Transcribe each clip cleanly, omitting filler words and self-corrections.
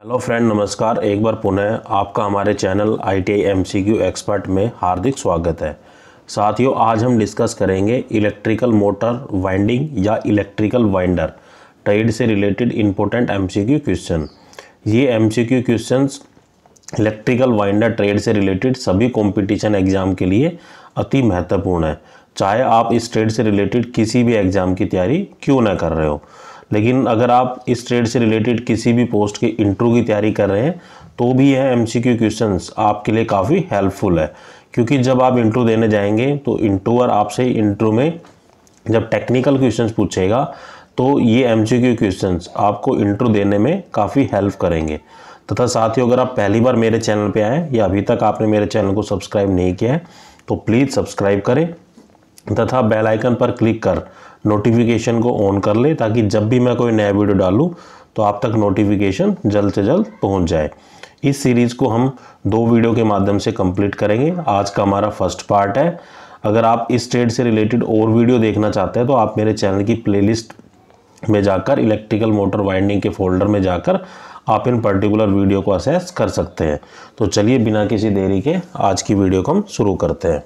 Hello friend, नमस्कार। एक बार पुनः आपका हमारे चैनल ITI MCQ एक्सपर्ट में हार्दिक स्वागत है। साथियों, आज हम डिस्कस करेंगे इलेक्ट्रिकल मोटर वाइंडिंग या इलेक्ट्रिकल वाइंडर ट्रेड से रिलेटेड इम्पोर्टेंट MCQ क्वेश्चन। ये MCQ questions electrical winder trade से रिलेटेड सभी कंपटीशन एग्जाम के लिए अति महत्वपूर्ण है, चाहे आप इस ट्रेड से रिलेटेड किसी भी एग्जाम की तैयारी क्यों ना कर रहे हो। लेकिन अगर आप इस ट्रेड से रिलेटेड किसी भी पोस्ट के इंटरव्यू की तैयारी कर रहे हैं तो भी यह MCQ क्वेश्चंस आपके लिए काफ़ी हेल्पफुल है, क्योंकि जब आप इंटरव्यू देने जाएंगे तो इंटरव्यूअर आपसे इंटरव्यू में जब टेक्निकल क्वेश्चंस पूछेगा तो ये MCQ क्वेश्चंस आपको इंटरव्यू देने में काफ़ी हेल्प करेंगे। तथा साथियों, अगर आप पहली बार मेरे चैनल पे आए या अभी तक आपने मेरे चैनल को सब्सक्राइब नहीं किया है तो प्लीज़ सब्सक्राइब करें तथा बेल आइकन पर क्लिक कर नोटिफिकेशन को ऑन कर ले, ताकि जब भी मैं कोई नया वीडियो डालूं तो आप तक नोटिफिकेशन जल्द से जल्द पहुंच जाए। इस सीरीज़ को हम 2 वीडियो के माध्यम से कंप्लीट करेंगे। आज का हमारा फर्स्ट पार्ट है। अगर आप इस ट्रेड से रिलेटेड और वीडियो देखना चाहते हैं तो आप मेरे चैनल की प्लेलिस्ट में जाकर इलेक्ट्रिकल मोटर वाइंडिंग के फोल्डर में जाकर आप इन पर्टिकुलर वीडियो को असेस कर सकते हैं। तो चलिए बिना किसी देरी के आज की वीडियो को हम शुरू करते हैं।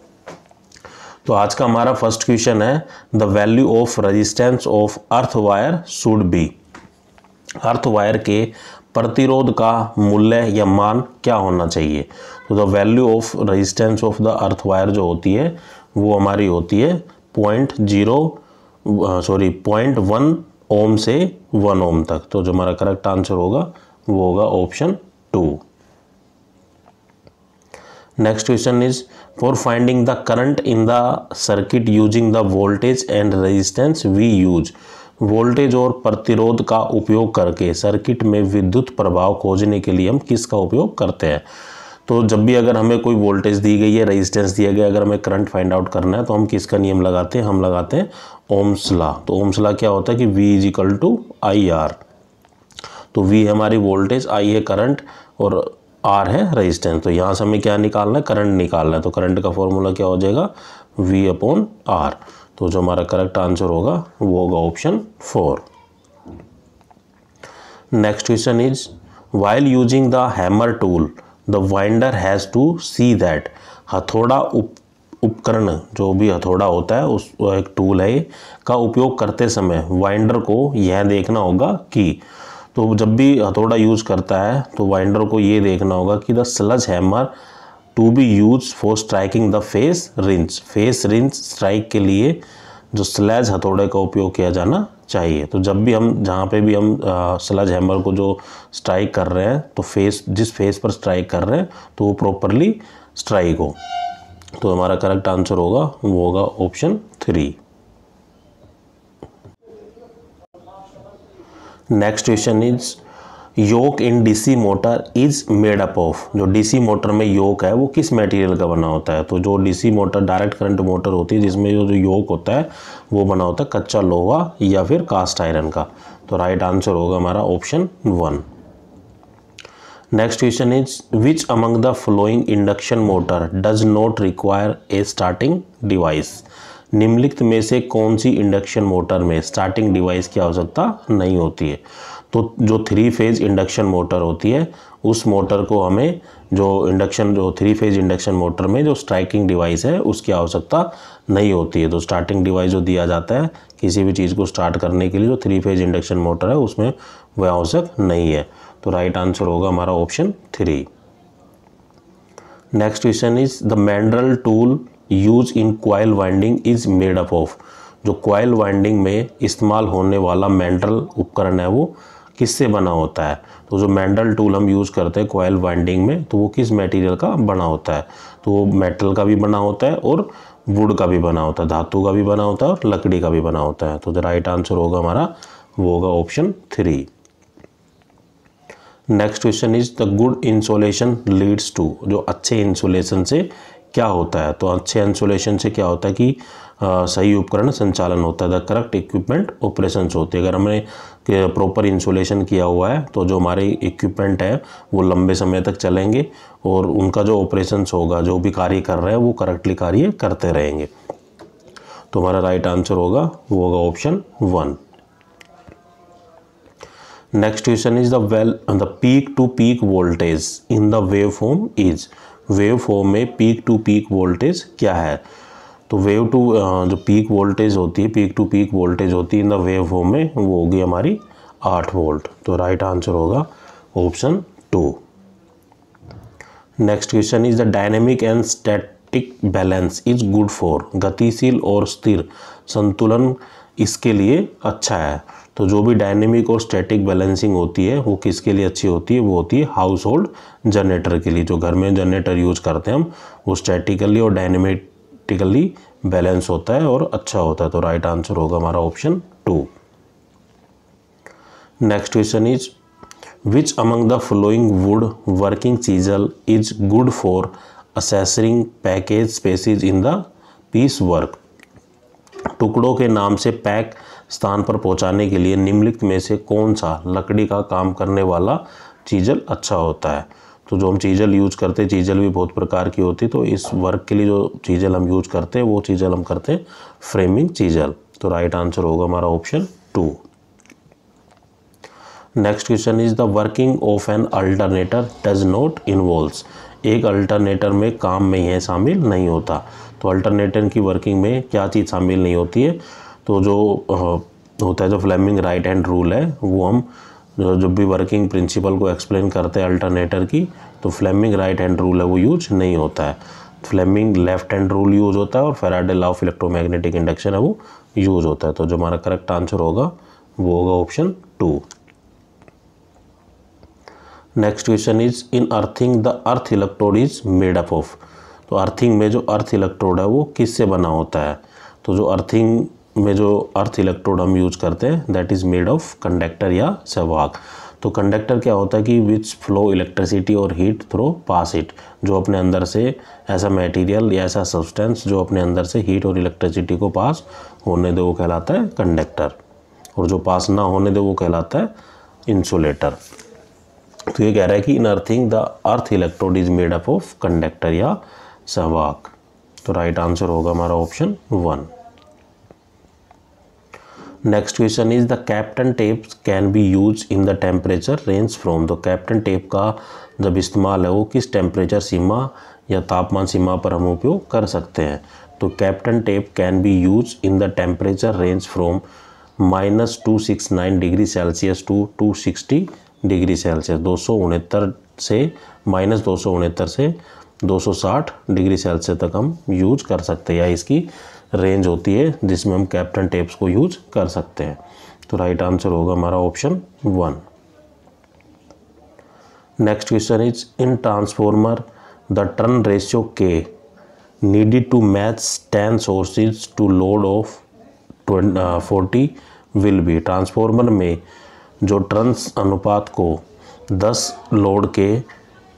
तो आज का हमारा फर्स्ट क्वेश्चन है, the value of resistance of earth wire should be. Earth wire के प्रतिरोध का मूल्य या मान क्या होना चाहिए। तो the value of resistance of the earth wire जो होती है वो हमारी होती है 0.1 ओम से 1 ओम तक। तो जो हमारा करेक्ट आंसर होगा वो होगा option 2। Next question is, for finding the current in the circuit using the voltage and resistance we use। Voltage और प्रतिरोध का उपयोग करके सर्किट में विद्युत प्रभाव खोजने के लिए हम किसका उपयोग करते हैं। तो जब भी अगर हमें कोई वोल्टेज दी गई है, रेजिस्टेंस दिया गया, अगर हमें करंट फाइंड आउट करना है तो हम किसका नियम लगाते हैं, हम लगाते हैं ओम्स लॉ। तो ओम्स लॉ क्या होता है कि V = IR। तो V है हमारी वोल्टेज, I है करंट और R है रेजिस्टेंस। तो यहाँ से हमें क्या निकालना है, करंट निकालना है। तो करंट का फॉर्मूला क्या हो जाएगा, V/R। तो जो हमारा करेक्ट आंसर होगा वो होगा option 4। Next question is, while using the hammer tool the winder has to see that. हथौड़ा उपकरण, जो भी हथौड़ा होता है उस एक टूल है का उपयोग करते समय वाइंडर को यह देखना होगा कि। तो जब भी हथौड़ा यूज़ करता है तो वाइंडर को ये देखना होगा कि the sludge hammer to be use for striking the face wrench. Face wrench strike के लिए जो स्लज हथौड़े का उपयोग किया जाना चाहिए। तो जब भी हम जहाँ पे भी हम स्लज हैमर को जो स्ट्राइक कर रहे हैं तो जिस फेस पर स्ट्राइक कर रहे हैं तो वो प्रॉपरली स्ट्राइक हो। तो हमारा करेक्ट आंसर होगा वो होगा option 3। Next question is, yoke in DC motor is made up of. जो DC मोटर में योक है वो किस मटेरियल का बना होता है। तो जो DC motor direct current motor होती है जिसमें जो योक होता है वो बना होता है कच्चा लोहा या फिर कास्ट आयरन का। तो राइट आंसर होगा हमारा option 1। Next question is, which among the flowing induction motor does not require a starting device. निम्नलिखित में से कौन सी इंडक्शन मोटर में स्टार्टिंग डिवाइस की आवश्यकता नहीं होती है। तो जो 3 फेज इंडक्शन मोटर होती है उस मोटर को हमें जो 3 फेज इंडक्शन मोटर में जो स्ट्राइकिंग डिवाइस है उसकी आवश्यकता नहीं होती है। तो स्टार्टिंग डिवाइस जो दिया जाता है किसी भी चीज़ को स्टार्ट करने के लिए जो 3 फेज इंडक्शन मोटर है उसमें वह आवश्यक नहीं है। तो राइट आंसर होगा हमारा option 3। Next question is, the mandrel tool use in coil winding is made up of. जो कॉइल वाइंडिंग में इस्तेमाल होने वाला मैंड्रल उपकरण है वो किससे बना होता है। तो जो मैंड्रल टूल हम यूज़ करते हैं कॉइल वाइंडिंग में तो वो किस मटेरियल का बना होता है। तो वो मेटल का भी बना होता है और वुड का भी बना होता है, धातु का भी बना होता है और लकड़ी का भी बना होता है। तो द राइट आंसर होगा हमारा वो होगा option 3। Next question is, the good insulation leads to. जो अच्छे इंसुलेशन से क्या होता है। तो अच्छे इंसुलेशन से क्या होता है कि सही उपकरण संचालन होता है, द करेक्ट इक्विपमेंट ऑपरेशंस होती है। अगर हमने प्रॉपर इंसुलेशन किया हुआ है तो जो हमारे इक्विपमेंट है वो लंबे समय तक चलेंगे और उनका जो ऑपरेशंस होगा, जो भी कार्य कर रहे हैं वो करेक्टली कार्य करते रहेंगे। तो हमारा राइट आंसर होगा वो होगा option 1। Next question is the peak to peak voltage in the wave form is. Wave form में पीक टू पीक वोल्टेज क्या है? तो वेव टू जो पीक वोल्टेज होती है, पीक टू पीक वोल्टेज होती है इन द वेव फॉर्म में, वो होगी हमारी 8 वोल्ट। तो राइट आंसर होगा option 2। Next question is the dynamic and static balance is good for. गतिशील और स्थिर संतुलन इसके लिए अच्छा है। तो जो भी डायनेमिक और स्टैटिक बैलेंसिंग होती है वो किसके लिए अच्छी होती है? वो होती है हाउस होल्ड जनरेटर के लिए। जो घर में जनरेटर यूज करते हैं हम, वो स्टैटिकली और डायनेमिकली बैलेंस होता है और अच्छा होता है। तो राइट आंसर होगा हमारा option 2। Next question is which among the following wood working chisel is good for accessing package spaces in the piece work. टुकड़ों के नाम से पैक स्थान पर पहुंचाने के लिए निम्नलिखित में से कौन सा लकड़ी का काम करने वाला चीजल अच्छा होता है? तो जो हम चीजल यूज करते हैं, चीजल भी बहुत प्रकार की होती है। तो इस वर्क के लिए जो चीजल हम यूज करते हैं वो चीजल हम करते हैं फ्रेमिंग चीजल। तो राइट आंसर होगा हमारा option 2। Next question is the working of an alternator does not involves. एक अल्टरनेटर में काम में यह शामिल नहीं होता। तो अल्टरनेटर की वर्किंग में क्या चीज़ शामिल नहीं होती है? तो जो होता है, जो फ्लेमिंग राइट हैंड रूल है, वो हम जब भी वर्किंग प्रिंसिपल को एक्सप्लेन करते हैं अल्टरनेटर की, तो फ्लेमिंग राइट हैंड रूल है वो यूज नहीं होता है। Fleming left hand rule use होता है और Faraday law of electromagnetic induction है वो यूज होता है। तो जो हमारा करेक्ट आंसर होगा वो होगा option 2। Next question is in earthing the earth electrode is made up of. तो अर्थिंग में जो अर्थ इलेक्ट्रोड है वो किससे बना होता है? तो जो अर्थिंग में जो अर्थ इलेक्ट्रोड हम यूज करते हैं that is made of conductor या सहवाग। तो कंडक्टर क्या होता है कि विच फ्लो इलेक्ट्रिसिटी और हीट थ्रू पास इट। जो अपने अंदर से ऐसा मटेरियल या ऐसा सब्सटेंस जो अपने अंदर से हीट और इलेक्ट्रिसिटी को पास होने दे वो कहलाता है कंडक्टर, और जो पास ना होने दे वो कहलाता है इंसुलेटर। तो ये कह रहा है कि in earthing the earth electrode is made up of conductor या सहवाग। तो राइट आंसर होगा हमारा option 1। Next question is the Kapton tape can be use in the temperature range from. तो कैप्टन टेप का जब इस्तेमाल है वो किस टेम्परेचर सीमा या तापमान सीमा पर हम उपयोग कर सकते हैं? तो Kapton tape can be use in the temperature range from -269 degree Celsius to 260 degree Celsius. 269 से -269 से 260 डिग्री सेल्सियस तक हम यूज कर सकते हैं, या इसकी रेंज होती है जिसमें हम कैप्टन टेप्स को यूज कर सकते हैं। तो राइट आंसर होगा हमारा option 1। Next question is in transformer the turn ratio के needed to match 10 sources to load of 40 will be. Transformer में जो टर्न्स अनुपात को 10 लोड के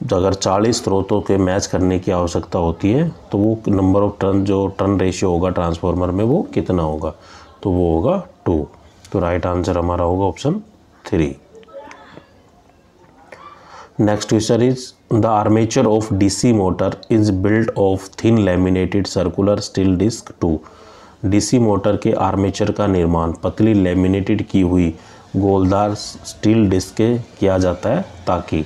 अगर 40 स्रोतों के मैच करने की आवश्यकता होती है तो वो नंबर ऑफ टर्न, जो टर्न रेशियो होगा ट्रांसफॉर्मर में, वो कितना होगा? तो वो होगा 2। तो राइट आंसर हमारा होगा option 3। Next question is the armature of DC motor is built of thin laminated circular steel disc 2। DC motor के आर्मेचर का निर्माण पतली लैमिनेटेड की हुई गोलदार स्टील डिस्क के किया जाता है ताकि।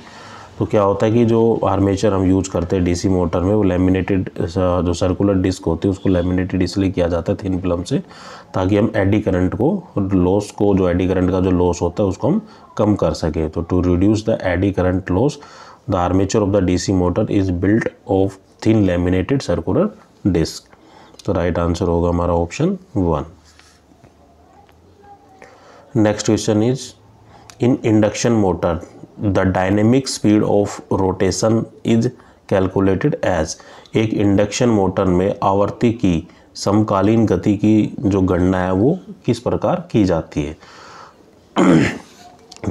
तो क्या होता है कि जो आर्मेचर हम यूज करते हैं डीसी मोटर में वो लैमिनेटेड जो सर्कुलर डिस्क होती है उसको लैमिनेटेड इसलिए किया जाता है थिन फिल्म से, ताकि हम एडी करंट को, लॉस को, जो एडी करंट का जो लॉस होता है उसको हम कम कर सकें। तो to reduce the eddy current loss the armature of the DC motor is built of thin laminated circular disc. तो राइट आंसर होगा हमारा option 1। Next question is in induction motor the dynamic speed of rotation is calculated as. एक induction motor में आवर्ती की समकालीन गति की जो गणना है वो किस प्रकार की जाती है?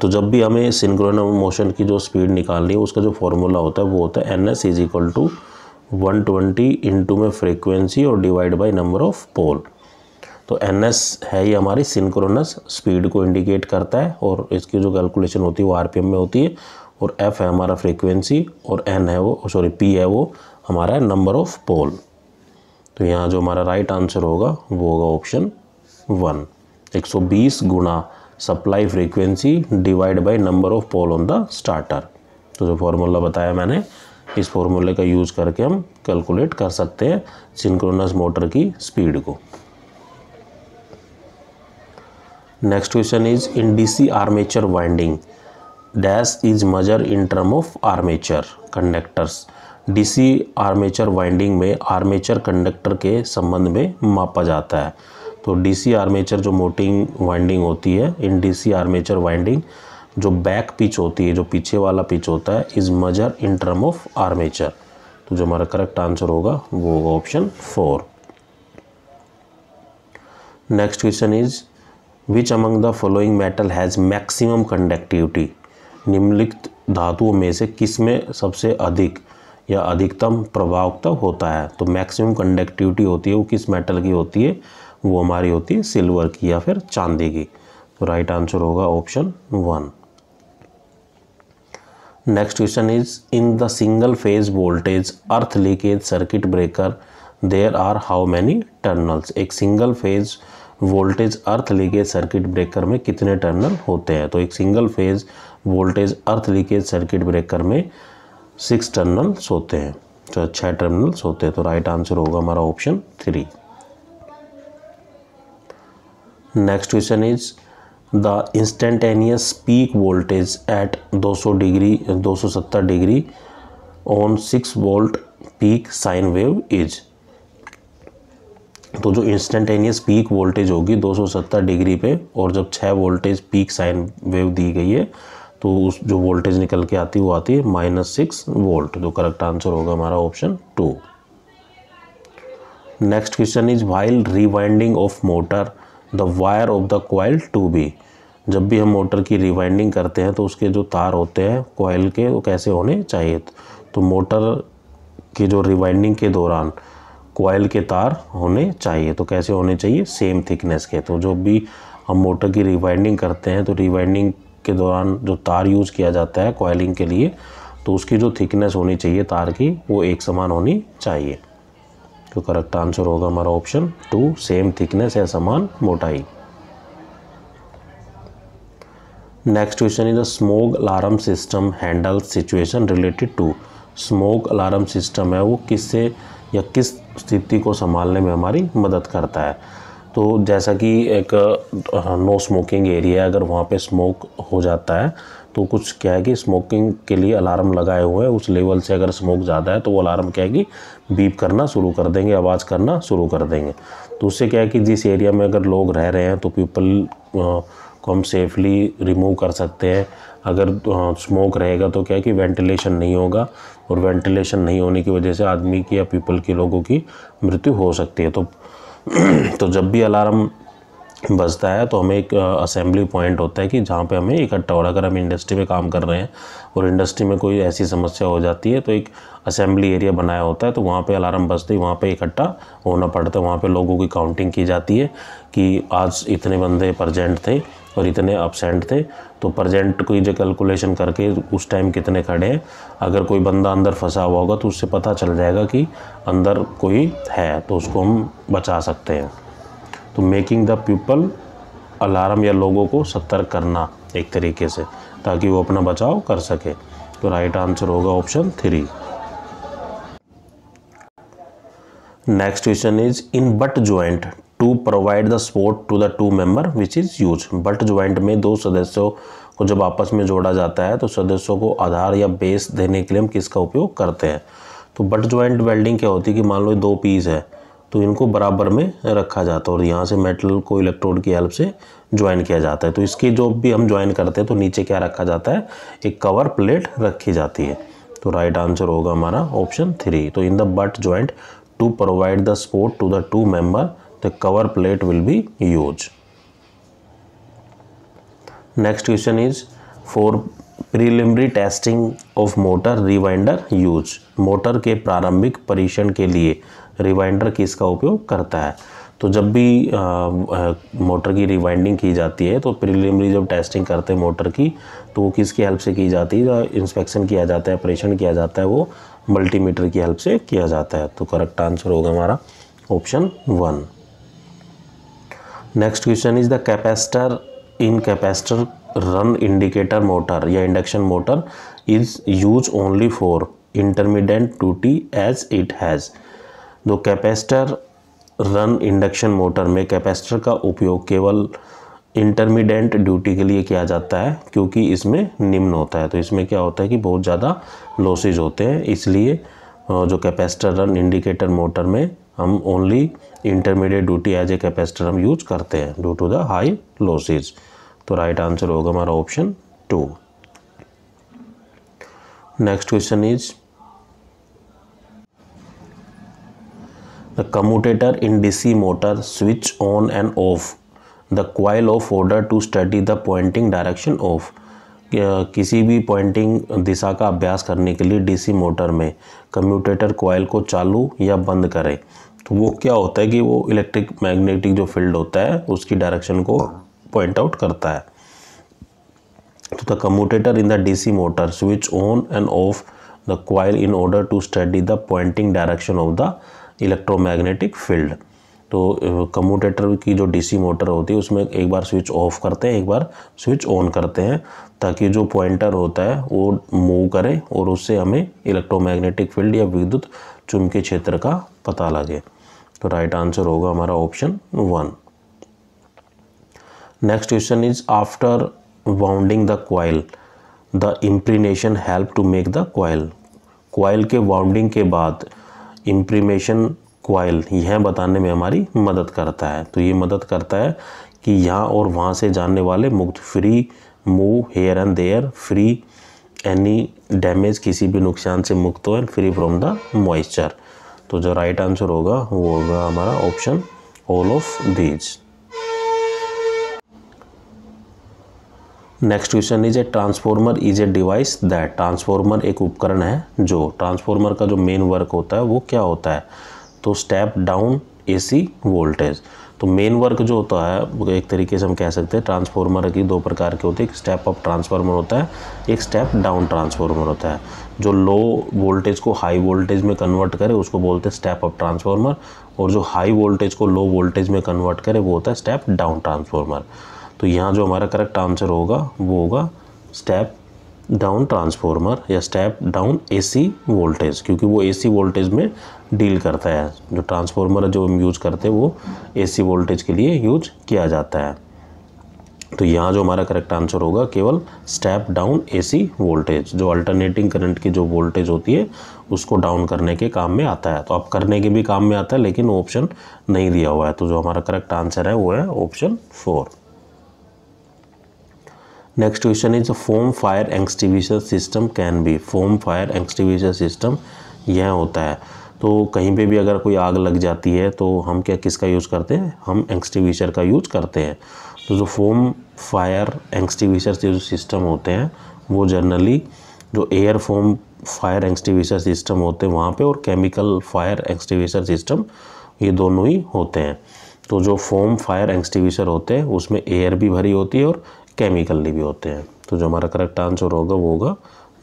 तो जब भी हमें सिंक्रोनस मोशन की जो स्पीड निकालनी है उसका जो फॉर्मूला होता है वो होता है ns is equal to 120 into में फ्रीक्वेंसी और divide by number of pole. तो ns है ये हमारी सिंक्रोनस स्पीड को इंडिकेट करता है और इसकी जो कैलकुलेशन होती है वो आरपीएम में होती है, और f है हमारा फ्रीक्वेंसी और n है वो p है वो हमारा नंबर ऑफ पोल। तो यहाँ जो हमारा राइट आंसर होगा वो होगा ऑप्शन 1। 120 गुणा supply frequency divide by number of pole on the starter. तो जो फॉर्मूला बताया मैंने, इस फॉर्मूले का यूज़ करके हम कैलकुलेट कर सकते हैं सिंक्रोनस मोटर की स्पीड को। Next question is in DC armature winding dash is measure in term of armature conductors. DC armature winding में आर्मेचर कंडक्टर के संबंध में मापा जाता है। तो डीसी आर्मेचर जो मोटिंग वाइंडिंग होती है, इन डीसी आर्मेचर वाइंडिंग जो बैक पिच होती है, जो पीछे वाला पिच होता है, is measure in term of armature. तो जो हमारा करेक्ट आंसर होगा वो होगा option 4। Next question is which among the following metal has maximum conductivity. निम्नलिखित धातुओं में से किस में सबसे अधिक या अधिकतम प्रभावकता होता है। तो मैक्सिमम कंडक्टिविटी होती है वो किस मेटल की होती है, वो हमारी होती है सिल्वर की या फिर चांदी की। तो राइट आंसर होगा option 1। Next question is in the single phase voltage earth leakage circuit breaker there are how many terminals. एक single phase voltage earth leakage circuit breaker में कितने टर्मिनल होते हैं। तो एक single phase voltage earth leakage circuit breaker में 6 terminals होते हैं, तो 6 टर्मिनल्स होते हैं। तो राइट आंसर होगा हमारा option 3। Next question is the instantaneous peak voltage at 270 degree on 6 volt peak sine wave is. तो जो इंस्टेंटेनियस पीक वोल्टेज होगी 270 डिग्री पे, और जब 6 वोल्टेज पीक साइन वेव दी गई है तो उस जो वोल्टेज निकल के आती है वो आती है -6 वोल्ट। जो करेक्ट आंसर होगा हमारा option 2। Next question is while rewinding of motor the wire of the coil to be. जब भी हम मोटर की रिवाइंडिंग करते हैं तो उसके जो तार होते हैं कॉइल के वो कैसे होने चाहिए। तो मोटर की जो रिवाइंडिंग के दौरान कॉइल के तार होने चाहिए, तो कैसे होने चाहिए, सेम थिकनेस के। तो जो भी हम मोटर की रिवाइंडिंग करते हैं तो रिवाइंडिंग के दौरान जो तार यूज़ किया जाता है कॉइलिंग के लिए, तो उसकी जो थिकनेस होनी चाहिए तार की वो एक समान होनी चाहिए। तो करेक्ट आंसर होगा हमारा ऑप्शन 2, सेम थिकनेस या समान मोटाई। Next question is the smoke alarm system handle situation related to. Smoke alarm system है वो किससे या किस स्थिति को संभालने में हमारी मदद करता है। तो जैसा कि एक नो स्मोकिंग एरिया है, अगर वहाँ पे स्मोक हो जाता है तो कुछ क्या है कि स्मोकिंग के लिए अलार्म लगाए हुए हैं, उस लेवल से अगर स्मोक ज़्यादा है तो वो अलार्म क्या है कि बीप करना शुरू कर देंगे, आवाज़ करना शुरू कर देंगे। तो उससे क्या है कि जिस एरिया में अगर लोग रह रहे हैं तो पीपल को हम सेफली रिमूव कर सकते हैं। अगर स्मोक रहेगा तो क्या है कि वेंटिलेशन नहीं होगा, और वेंटिलेशन नहीं होने की वजह से आदमी की या पीपल की लोगों की मृत्यु हो सकती है। तो जब भी अलार्म बजता है तो हमें एक असेंबली पॉइंट होता है कि जहाँ पे हमें इकट्ठा हो रहा है। अगर हम इंडस्ट्री में काम कर रहे हैं और इंडस्ट्री में कोई ऐसी समस्या हो जाती है तो एक असेंबली एरिया बनाया होता है, तो वहाँ पे अलार्म बजते ही वहाँ पे इकट्ठा होना पड़ता है। वहाँ पे लोगों की काउंटिंग की जाती है कि आज इतने बंदे प्रेजेंट थे और इतने अब्सेंट थे, तो प्रेजेंट को जो कैलकुलेशन करके उस टाइम कितने खड़े हैं। अगर कोई बंदा अंदर फंसा हुआ होगा तो उससे पता चल जाएगा कि अंदर कोई है, तो उसको हम बचा सकते हैं। तो मेकिंग द पीपल अलार्म या लोगों को सतर्क करना एक तरीके से, ताकि वो अपना बचाव कर सके। तो राइट आंसर होगा option 3। Next question is in butt joint to provide the support to the two member which is use. Butt joint में दो सदस्यों को जब आपस में जोड़ा जाता है तो सदस्यों को आधार या बेस देने के लिए हम किसका उपयोग करते हैं। तो बट ज्वाइंट वेल्डिंग क्या होती है कि मान लो 2 पीस है तो इनको बराबर में रखा जाता है और यहाँ से मेटल को इलेक्ट्रोड की हेल्प से ज्वाइन किया जाता है। तो इसकी जो भी हम ज्वाइन करते हैं तो नीचे क्या रखा जाता है, एक कवर प्लेट रखी जाती है। तो राइट आंसर होगा हमारा ऑप्शन 3। तो in the butt joint to provide the support to the two member the cover plate will be use. Next question is for preliminary testing of motor rewinder use. Motor के प्रारंभिक परीक्षण के लिए rewinder किसका उपयोग करता है। तो जब भी मोटर की रिवाइंडिंग की जाती है तो प्रीलिमिनरी जब टेस्टिंग करते हैं मोटर की तो वो किसकी हेल्प से की जाती है, इंस्पेक्शन किया जाता है, परीक्षण किया जाता है, वो मल्टीमीटर की हेल्प से किया जाता है। तो करेक्ट आंसर होगा हमारा option 1। Next question is the capacitor in capacitor run indicator motor या induction motor is use only for intermediate duty as it has. तो कैपेसिटर रन इंडक्शन मोटर में कैपेसिटर का उपयोग केवल इंटरमीडिएट ड्यूटी के लिए किया जाता है क्योंकि इसमें निम्न होता है। तो इसमें क्या होता है कि बहुत ज़्यादा लॉसेज होते हैं, इसलिए जो कैपेसिटर रन इंडिकेटर मोटर में हम only intermediate duty as a capacitor हम यूज करते हैं due to the high losses. तो राइट आंसर होगा हमारा option 2। Next question is the commutator in DC motor switch on and off the coil of order to study the pointing direction of. किसी भी pointing दिशा का अभ्यास करने के लिए डीसी मोटर में कम्यूटेटर कॉइल को चालू या बंद करें तो वो क्या होता है कि वो इलेक्ट्रिक मैग्नेटिक जो फील्ड होता है उसकी डायरेक्शन को पॉइंट आउट करता है। तो the commutator in the DC motor switch on and off the coil in order to study the pointing direction of the electromagnetic field. तो कम्यूटेटर की जो डीसी मोटर होती है उसमें एक बार स्विच ऑफ करते हैं, एक बार स्विच ऑन करते हैं ताकि जो पॉइंटर होता है वो मूव करे और उससे हमें इलेक्ट्रोमैग्नेटिक फील्ड या विद्युत चुंबकीय क्षेत्र का पता लगे। तो राइट आंसर होगा हमारा option 1। Next question is after wounding the coil the impregnation help to make the coil. Coil के वाउंडिंग के बाद इम्प्रीमेशन कॉइल यह बताने में हमारी मदद करता है। तो ये मदद करता है कि यहाँ और वहाँ से जाने वाले मुक्त, free move here and there, free any damage, किसी भी नुकसान से मुक्त हो, and free from the moisture. तो जो राइट आंसर होगा वो होगा हमारा option all of these. Next question is a transformer is a device that. Transformer एक उपकरण है जो ट्रांसफॉर्मर का जो मेन वर्क होता है वो क्या होता है। तो स्टेप डाउन एसी वोल्टेज। तो मेन वर्क जो होता है एक तरीके से हम कह सकते हैं ट्रांसफॉर्मर की दो प्रकार के होते हैं, एक स्टेप अप ट्रांसफार्मर होता है, एक स्टेप डाउन ट्रांसफार्मर होता है। जो लो वोल्टेज को हाई वोल्टेज में कन्वर्ट करे उसको बोलते हैं स्टेप अप ट्रांसफार्मर, और जो हाई वोल्टेज को लो वोल्टेज में कन्वर्ट करे वो होता है स्टेप डाउन ट्रांसफार्मर। तो यहाँ जो हमारा करेक्ट आंसर होगा वो होगा स्टेप डाउन ट्रांसफार्मर या स्टेप डाउन एसी वोल्टेज, क्योंकि वो एसी वोल्टेज में डील करता है। जो ट्रांसफार्मर जो हम यूज़ करते हैं वो एसी वोल्टेज के लिए यूज किया जाता है। तो यहाँ जो हमारा करेक्ट आंसर होगा केवल स्टेप डाउन एसी वोल्टेज, जो अल्टरनेटिंग करंट की जो वोल्टेज होती है उसको डाउन करने के काम में आता है। तो अब करने के भी काम में आता है लेकिन ऑप्शन नहीं दिया हुआ है। तो जो हमारा करेक्ट आंसर है वो है option 4। Next question is foam fire extinguisher system can B. Foam fire extinguisher system यह होता है तो कहीं पे भी अगर कोई आग लग जाती है तो हम क्या किसका यूज़ करते हैं, हम एक्सटिंग्विशर का यूज़ करते हैं। तो जो फोम फायर एक्सटिंग्विशर जो सिस्टम होते हैं वो जनरली जो air foam fire extinguisher system होते हैं वहाँ पे, और केमिकल फायर एक्सटिंग्विशर सिस्टम, ये दोनों ही होते हैं। तो जो फोम फायर एक्सटिंग्विशर होते हैं उसमें एयर भी भरी होती है और केमिकल भी होते हैं। तो जो हमारा करेक्ट आंसर होगा वो होगा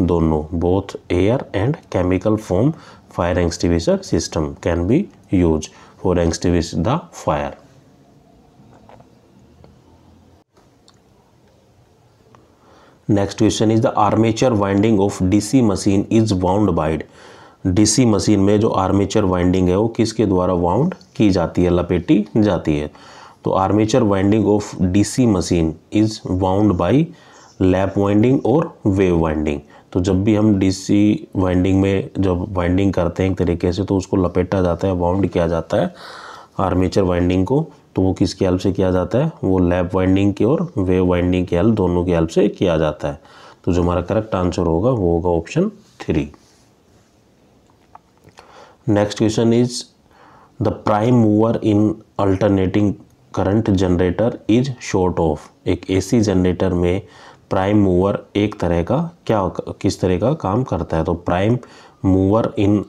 दोनों, both air and chemical foam fire extinguisher system can be use for extinguish the fire. Next question is the armature winding of DC machine is wound by. DC machine में जो armature winding है वो किसके द्वारा wound की जाती है, लपेटी जाती है। तो armature winding of DC machine is wound by lap winding और वेव वाइंडिंग। तो जब भी हम डीसी वाइंडिंग में जब वाइंडिंग करते हैं एक तरीके से तो उसको लपेटा जाता है, वाउंड किया जाता है आर्मेचर वाइंडिंग को। तो वो किसकी हेल्प से किया जाता है, वो लैप वाइंडिंग की और वेव वाइंडिंग की हेल्प, दोनों की हेल्प से किया जाता है। तो जो हमारा करेक्ट आंसर होगा वो होगा option 3। Next question is the prime mover in alternating current generator is short of. एक एसी जनरेटर में प्राइम मूवर एक तरह का किस तरह का काम करता है। तो prime mover in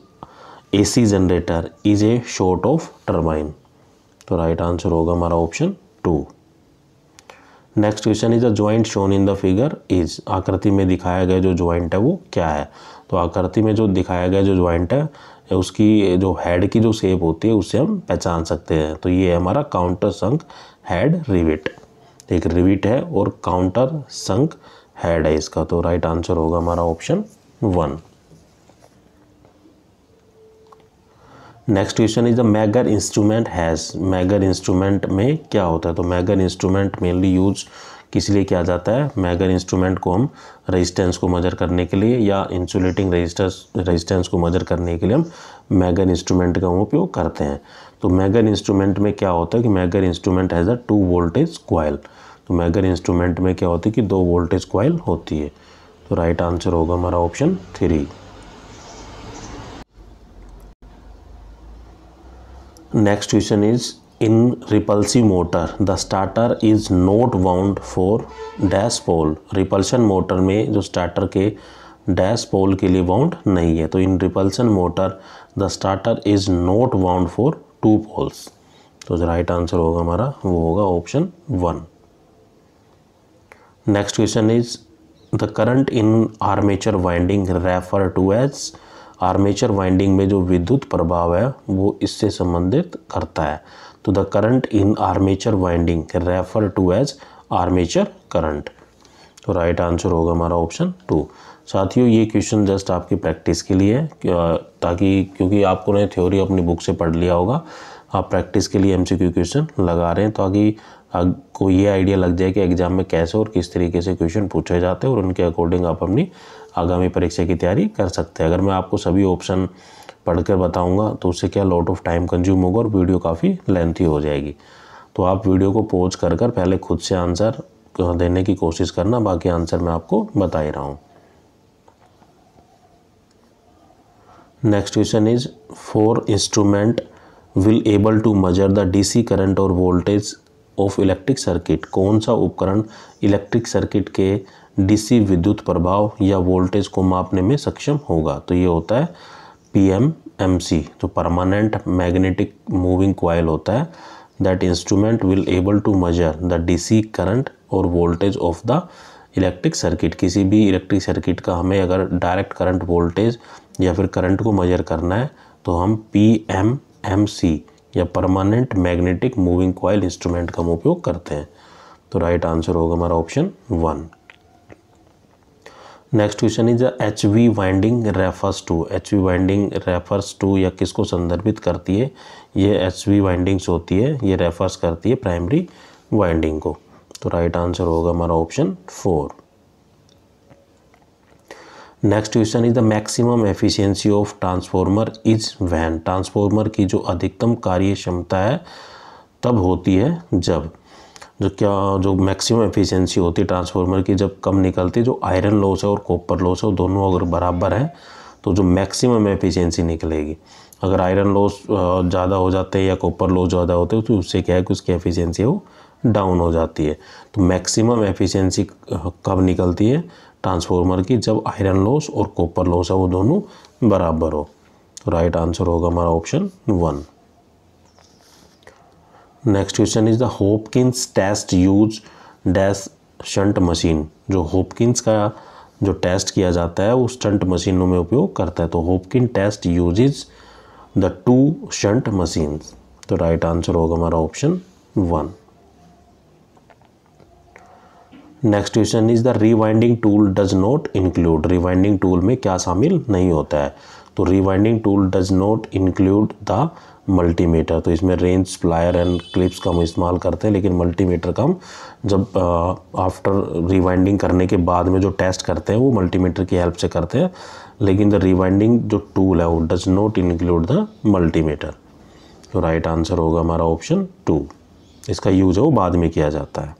AC generator is a short of turbine. तो राइट आंसर होगा हमारा option 2। Next question is the joint shown in the figure is. आकृति में दिखाया गया जो ज्वाइंट है वो क्या है। तो आकृति में जो दिखाया गया जो ज्वाइंट है उसकी जो हेड की जो शेप होती है उससे हम पहचान सकते हैं। तो ये है हमारा काउंटर संक हेड रिवेट। एक रिविट है और काउंटर संक हेड है इसका। तो राइट आंसर होगा हमारा option 1। Next question is the megger instrument has. Megger instrument में क्या होता है? तो मैगर इंस्ट्रूमेंट मेनली यूज किस लिए किया जाता है? मैगर इंस्ट्रूमेंट को हम रेजिस्टेंस को मेजर करने के लिए या इंसुलेटिंग रेजिस्टेंस को मेजर करने के लिए हम मैगर इंस्ट्रूमेंट का उपयोग करते हैं। तो मैगर इंस्ट्रूमेंट में क्या होता है कि megger instrument has a 2 voltage coil. तो मैगर इंस्ट्रूमेंट में क्या होती है कि 2 वोल्टेज कॉइल होती है। तो राइट आंसर होगा हमारा option 3। Next question is in repulsive motor the starter is not wound for dash pole. Repulsion motor में जो स्टार्टर के डैश पोल के लिए वाउंड नहीं है। तो in repulsion motor the starter is not wound for 2 poles. तो जो राइट आंसर होगा हमारा वो होगा option 1। Next question is the current in armature winding refer to as. Armature winding में जो विद्युत प्रभाव है वो इससे संबंधित करता है। तो the current in armature winding refer to as armature current. तो राइट आंसर होगा हमारा ऑप्शन 2। साथियों ये क्वेश्चन जस्ट आपकी प्रैक्टिस के लिए है, ताकि क्योंकि आपको ने थ्योरी अपनी बुक से पढ़ लिया होगा, आप प्रैक्टिस के लिए MCQ क्वेश्चन लगा रहे हैं ताकि आपको ये आइडिया लग जाए कि एग्जाम में कैसे और किस तरीके से क्वेश्चन पूछे जाते हैं और उनके अकॉर्डिंग आप अपनी आगामी परीक्षा की तैयारी कर सकते हैं। अगर मैं आपको सभी ऑप्शन पढ़कर बताऊंगा तो उससे क्या लॉट ऑफ टाइम कंज्यूम होगा और वीडियो काफ़ी लेंथी हो जाएगी। तो आप वीडियो को पॉज कर पहले खुद से आंसर देने की कोशिश करना, बाकी आंसर मैं आपको बता ही रहा हूँ। Next question is for instrument will able to measure the DC current और वोल्टेज ऑफ इलेक्ट्रिक सर्किट। कौन सा उपकरण इलेक्ट्रिक सर्किट के DC विद्युत प्रभाव या वोल्टेज को मापने में सक्षम होगा? तो ये होता है PMMC, जो परमानेंट मैग्नेटिक मूविंग कॉइल होता है। That instrument will able to measure the DC current और voltage of the electric circuit. किसी भी इलेक्ट्रिक सर्किट का हमें अगर डायरेक्ट करंट वोल्टेज या फिर करंट को मेजर करना है तो हम PMMC या permanent magnetic moving coil instrument का उपयोग करते हैं। तो राइट आंसर होगा हमारा option 1। Next question is HV winding refers to. HV winding refers to या किसको संदर्भित करती है? ये HV वाइंडिंग्स होती है, ये रेफर्स करती है प्राइमरी वाइंडिंग को। तो राइट आंसर होगा हमारा option 4। Next question is the maximum efficiency of transformer is when. Transformer की जो अधिकतम कार्य क्षमता है तब होती है जब जो मैक्सिमम एफिशिएंसी होती है ट्रांसफॉर्मर की जब कम निकलती है। जो आयरन लॉस है और कॉपर लॉस है वो दोनों अगर बराबर हैं तो जो मैक्सिमम एफिशिएंसी निकलेगी। अगर आयरन लॉस ज़्यादा हो जाते हैं या कॉपर लॉस ज़्यादा होते हैं तो उससे क्या है कि उसकी एफिशिएंसी वो डाउन हो जाती है। तो मैक्सिमम एफिशिएंसी कब निकलती है ट्रांसफॉर्मर की? जब आयरन लॉस और कॉपर लॉस है वो दोनों बराबर हो। तो राइट आंसर होगा हमारा option 1। Next question is the Hopkins test use dash shunt machine. जो हॉपकिंस का जो टेस्ट किया जाता है वो शंट मशीनों में उपयोग करता है। तो Hopkin test uses the 2 shunt machines. तो राइट आंसर होगा हमारा option 1। Next question is the rewinding tool does not include. Rewinding tool में क्या शामिल नहीं होता है? तो rewinding tool does not include the multimeter. तो इसमें रेंज, प्लायर एंड क्लिप्स का हम इस्तेमाल करते हैं, लेकिन मल्टीमीटर का हम जब आफ्टर रिवाइंडिंग करने के बाद में जो टेस्ट करते हैं वो मल्टीमीटर की हेल्प से करते हैं। लेकिन द रिवाइंडिंग जो टूल है वो does not include the multimeter. तो राइट आंसर होगा हमारा ऑप्शन 2। इसका यूज है वो बाद में किया जाता है।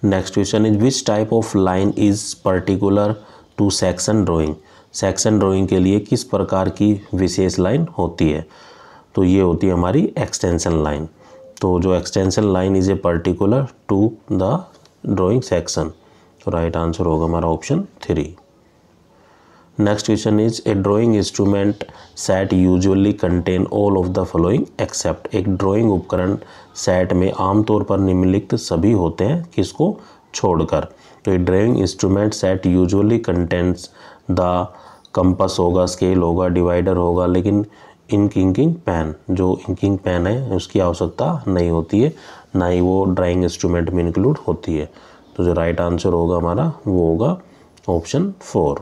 Next question is which type of line is particular to section drawing. Section drawing के लिए किस प्रकार की विशेष लाइन होती है? तो ये होती है हमारी एक्सटेंशन लाइन। तो जो extension line is a particular to the drawing section. तो राइट आंसर होगा हमारा option 3। Next question is a drawing instrument set usually contain all of the following except. एक ड्राइंग उपकरण सेट में आमतौर पर निम्नलिखित सभी होते हैं किसको छोड़कर? तो ये drawing instrument set usually contains the compass होगा, स्केल होगा, डिवाइडर होगा, लेकिन इंकिंग पेन, जो इंकिंग पेन है उसकी आवश्यकता नहीं होती है, ना ही वो ड्राइंग इंस्ट्रूमेंट में इंक्लूड होती है। तो जो राइट आंसर होगा हमारा वो होगा option 4।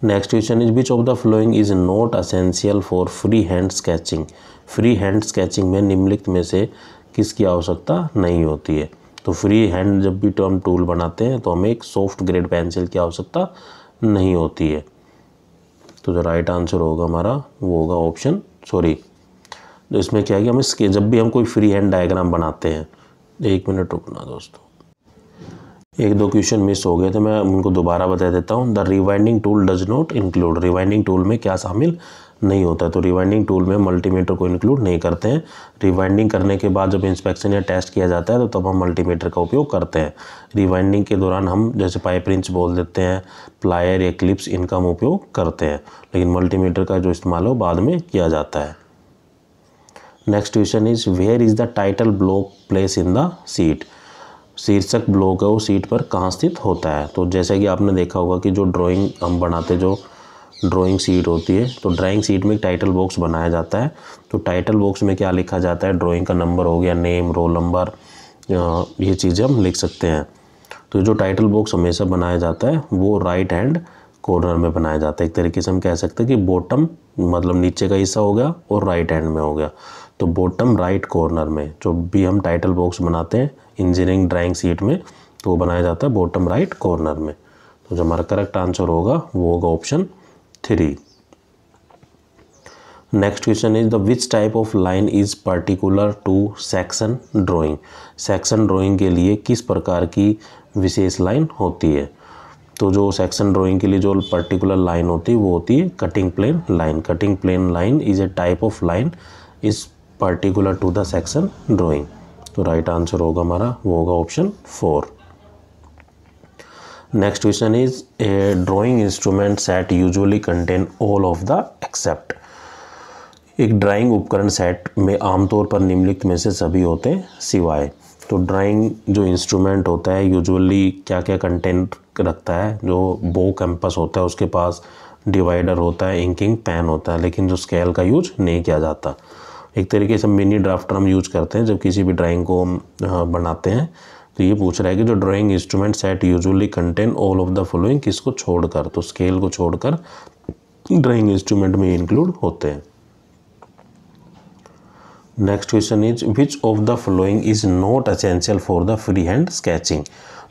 Next question is which of the following is not essential for free hand sketching. Free hand sketching में निम्नलिखित में से किसकी आवश्यकता नहीं होती है। तो फ्री हैंड जब भी हम टूल बनाते हैं तो हमें एक सॉफ्ट ग्रेड पेंसिल की आवश्यकता नहीं होती है। तो जो राइट आंसर होगा हमारा वो होगा ऑप्शन तो इसमें क्या है कि हमें जब भी हम कोई फ्री हैंड डायग्राम बनाते हैं, 1 मिनट रुकना दोस्तों, 1-2 क्वेश्चन मिस हो गए थे, मैं उनको दोबारा बता देता हूँ। The rewinding tool does not include, rewinding tool में क्या शामिल नहीं होता है। तो रिवाइंडिंग टूल में मल्टीमीटर को इंक्लूड नहीं करते हैं। रिवाइंडिंग करने के बाद जब इंस्पेक्शन या टेस्ट किया जाता है तो तब हम मल्टीमीटर का उपयोग करते हैं। रिवाइंडिंग के दौरान हम जैसे पाइप रिंच बोल देते हैं, प्लायर या क्लिप्स, इनका हम उपयोग करते हैं, लेकिन मल्टीमीटर का जो इस्तेमाल है वो बाद में किया जाता है। Next question is where is the title block place in the sheet. शीर्षक ब्लॉक है वो सीट पर कहाँ स्थित होता है। तो जैसे कि आपने देखा होगा कि जो ड्राइंग हम बनाते, जो ड्राइंग सीट होती है, तो ड्राइंग सीट में एक टाइटल बॉक्स बनाया जाता है। तो टाइटल बॉक्स में क्या लिखा जाता है, ड्राइंग का नंबर हो गया, नेम, रोल नंबर, ये चीज़ें हम लिख सकते हैं। तो जो टाइटल बॉक्स हमेशा बनाया जाता है वो राइट हैंड कॉर्नर में बनाया जाता है। एक तरीके से हम कह सकते हैं कि बॉटम मतलब नीचे का हिस्सा हो गया और राइट हैंड में हो गया। तो बॉटम राइट कॉर्नर में जो भी हम टाइटल बॉक्स बनाते हैं इंजीनियरिंग ड्राइंग सीट में, तो वो बनाया जाता है बॉटम राइट कॉर्नर में। तो जो हमारा करेक्ट आंसर होगा वो होगा option 3। Next question is the which type of line is particular to section drawing. Section drawing के लिए किस प्रकार की विशेष लाइन होती है। तो जो सेक्शन ड्राइंग के लिए जो पर्टिकुलर लाइन होती है वो होती है cutting plane line. Cutting plane line is a type of line is particular to the section drawing. तो राइट आंसर होगा हमारा वो होगा option 4। Next question is a drawing instrument set usually contain all of the except. एक drawing उपकरण set में आमतौर पर निम्नलिखित में से सभी होते हैं सिवाय। तो ड्राइंग जो इंस्ट्रूमेंट होता है यूजुअली क्या क्या कंटेंट रखता है। जो बो कैंपस होता है उसके पास डिवाइडर होता है, इंकिंग पेन होता है, लेकिन जो स्केल का यूज नहीं किया जाता। एक तरीके से मिनी ड्राफ्टर हम यूज करते हैं जब किसी भी ड्राइंग को हम बनाते हैं। तो ये पूछ रहा है कि जो drawing instrument set usually contain all of the following, किसको छोड़कर, तो स्केल को छोड़कर ड्राइंग इंस्ट्रूमेंट में इंक्लूड होते हैं। Next question is which of the following is not essential for the free hand sketching.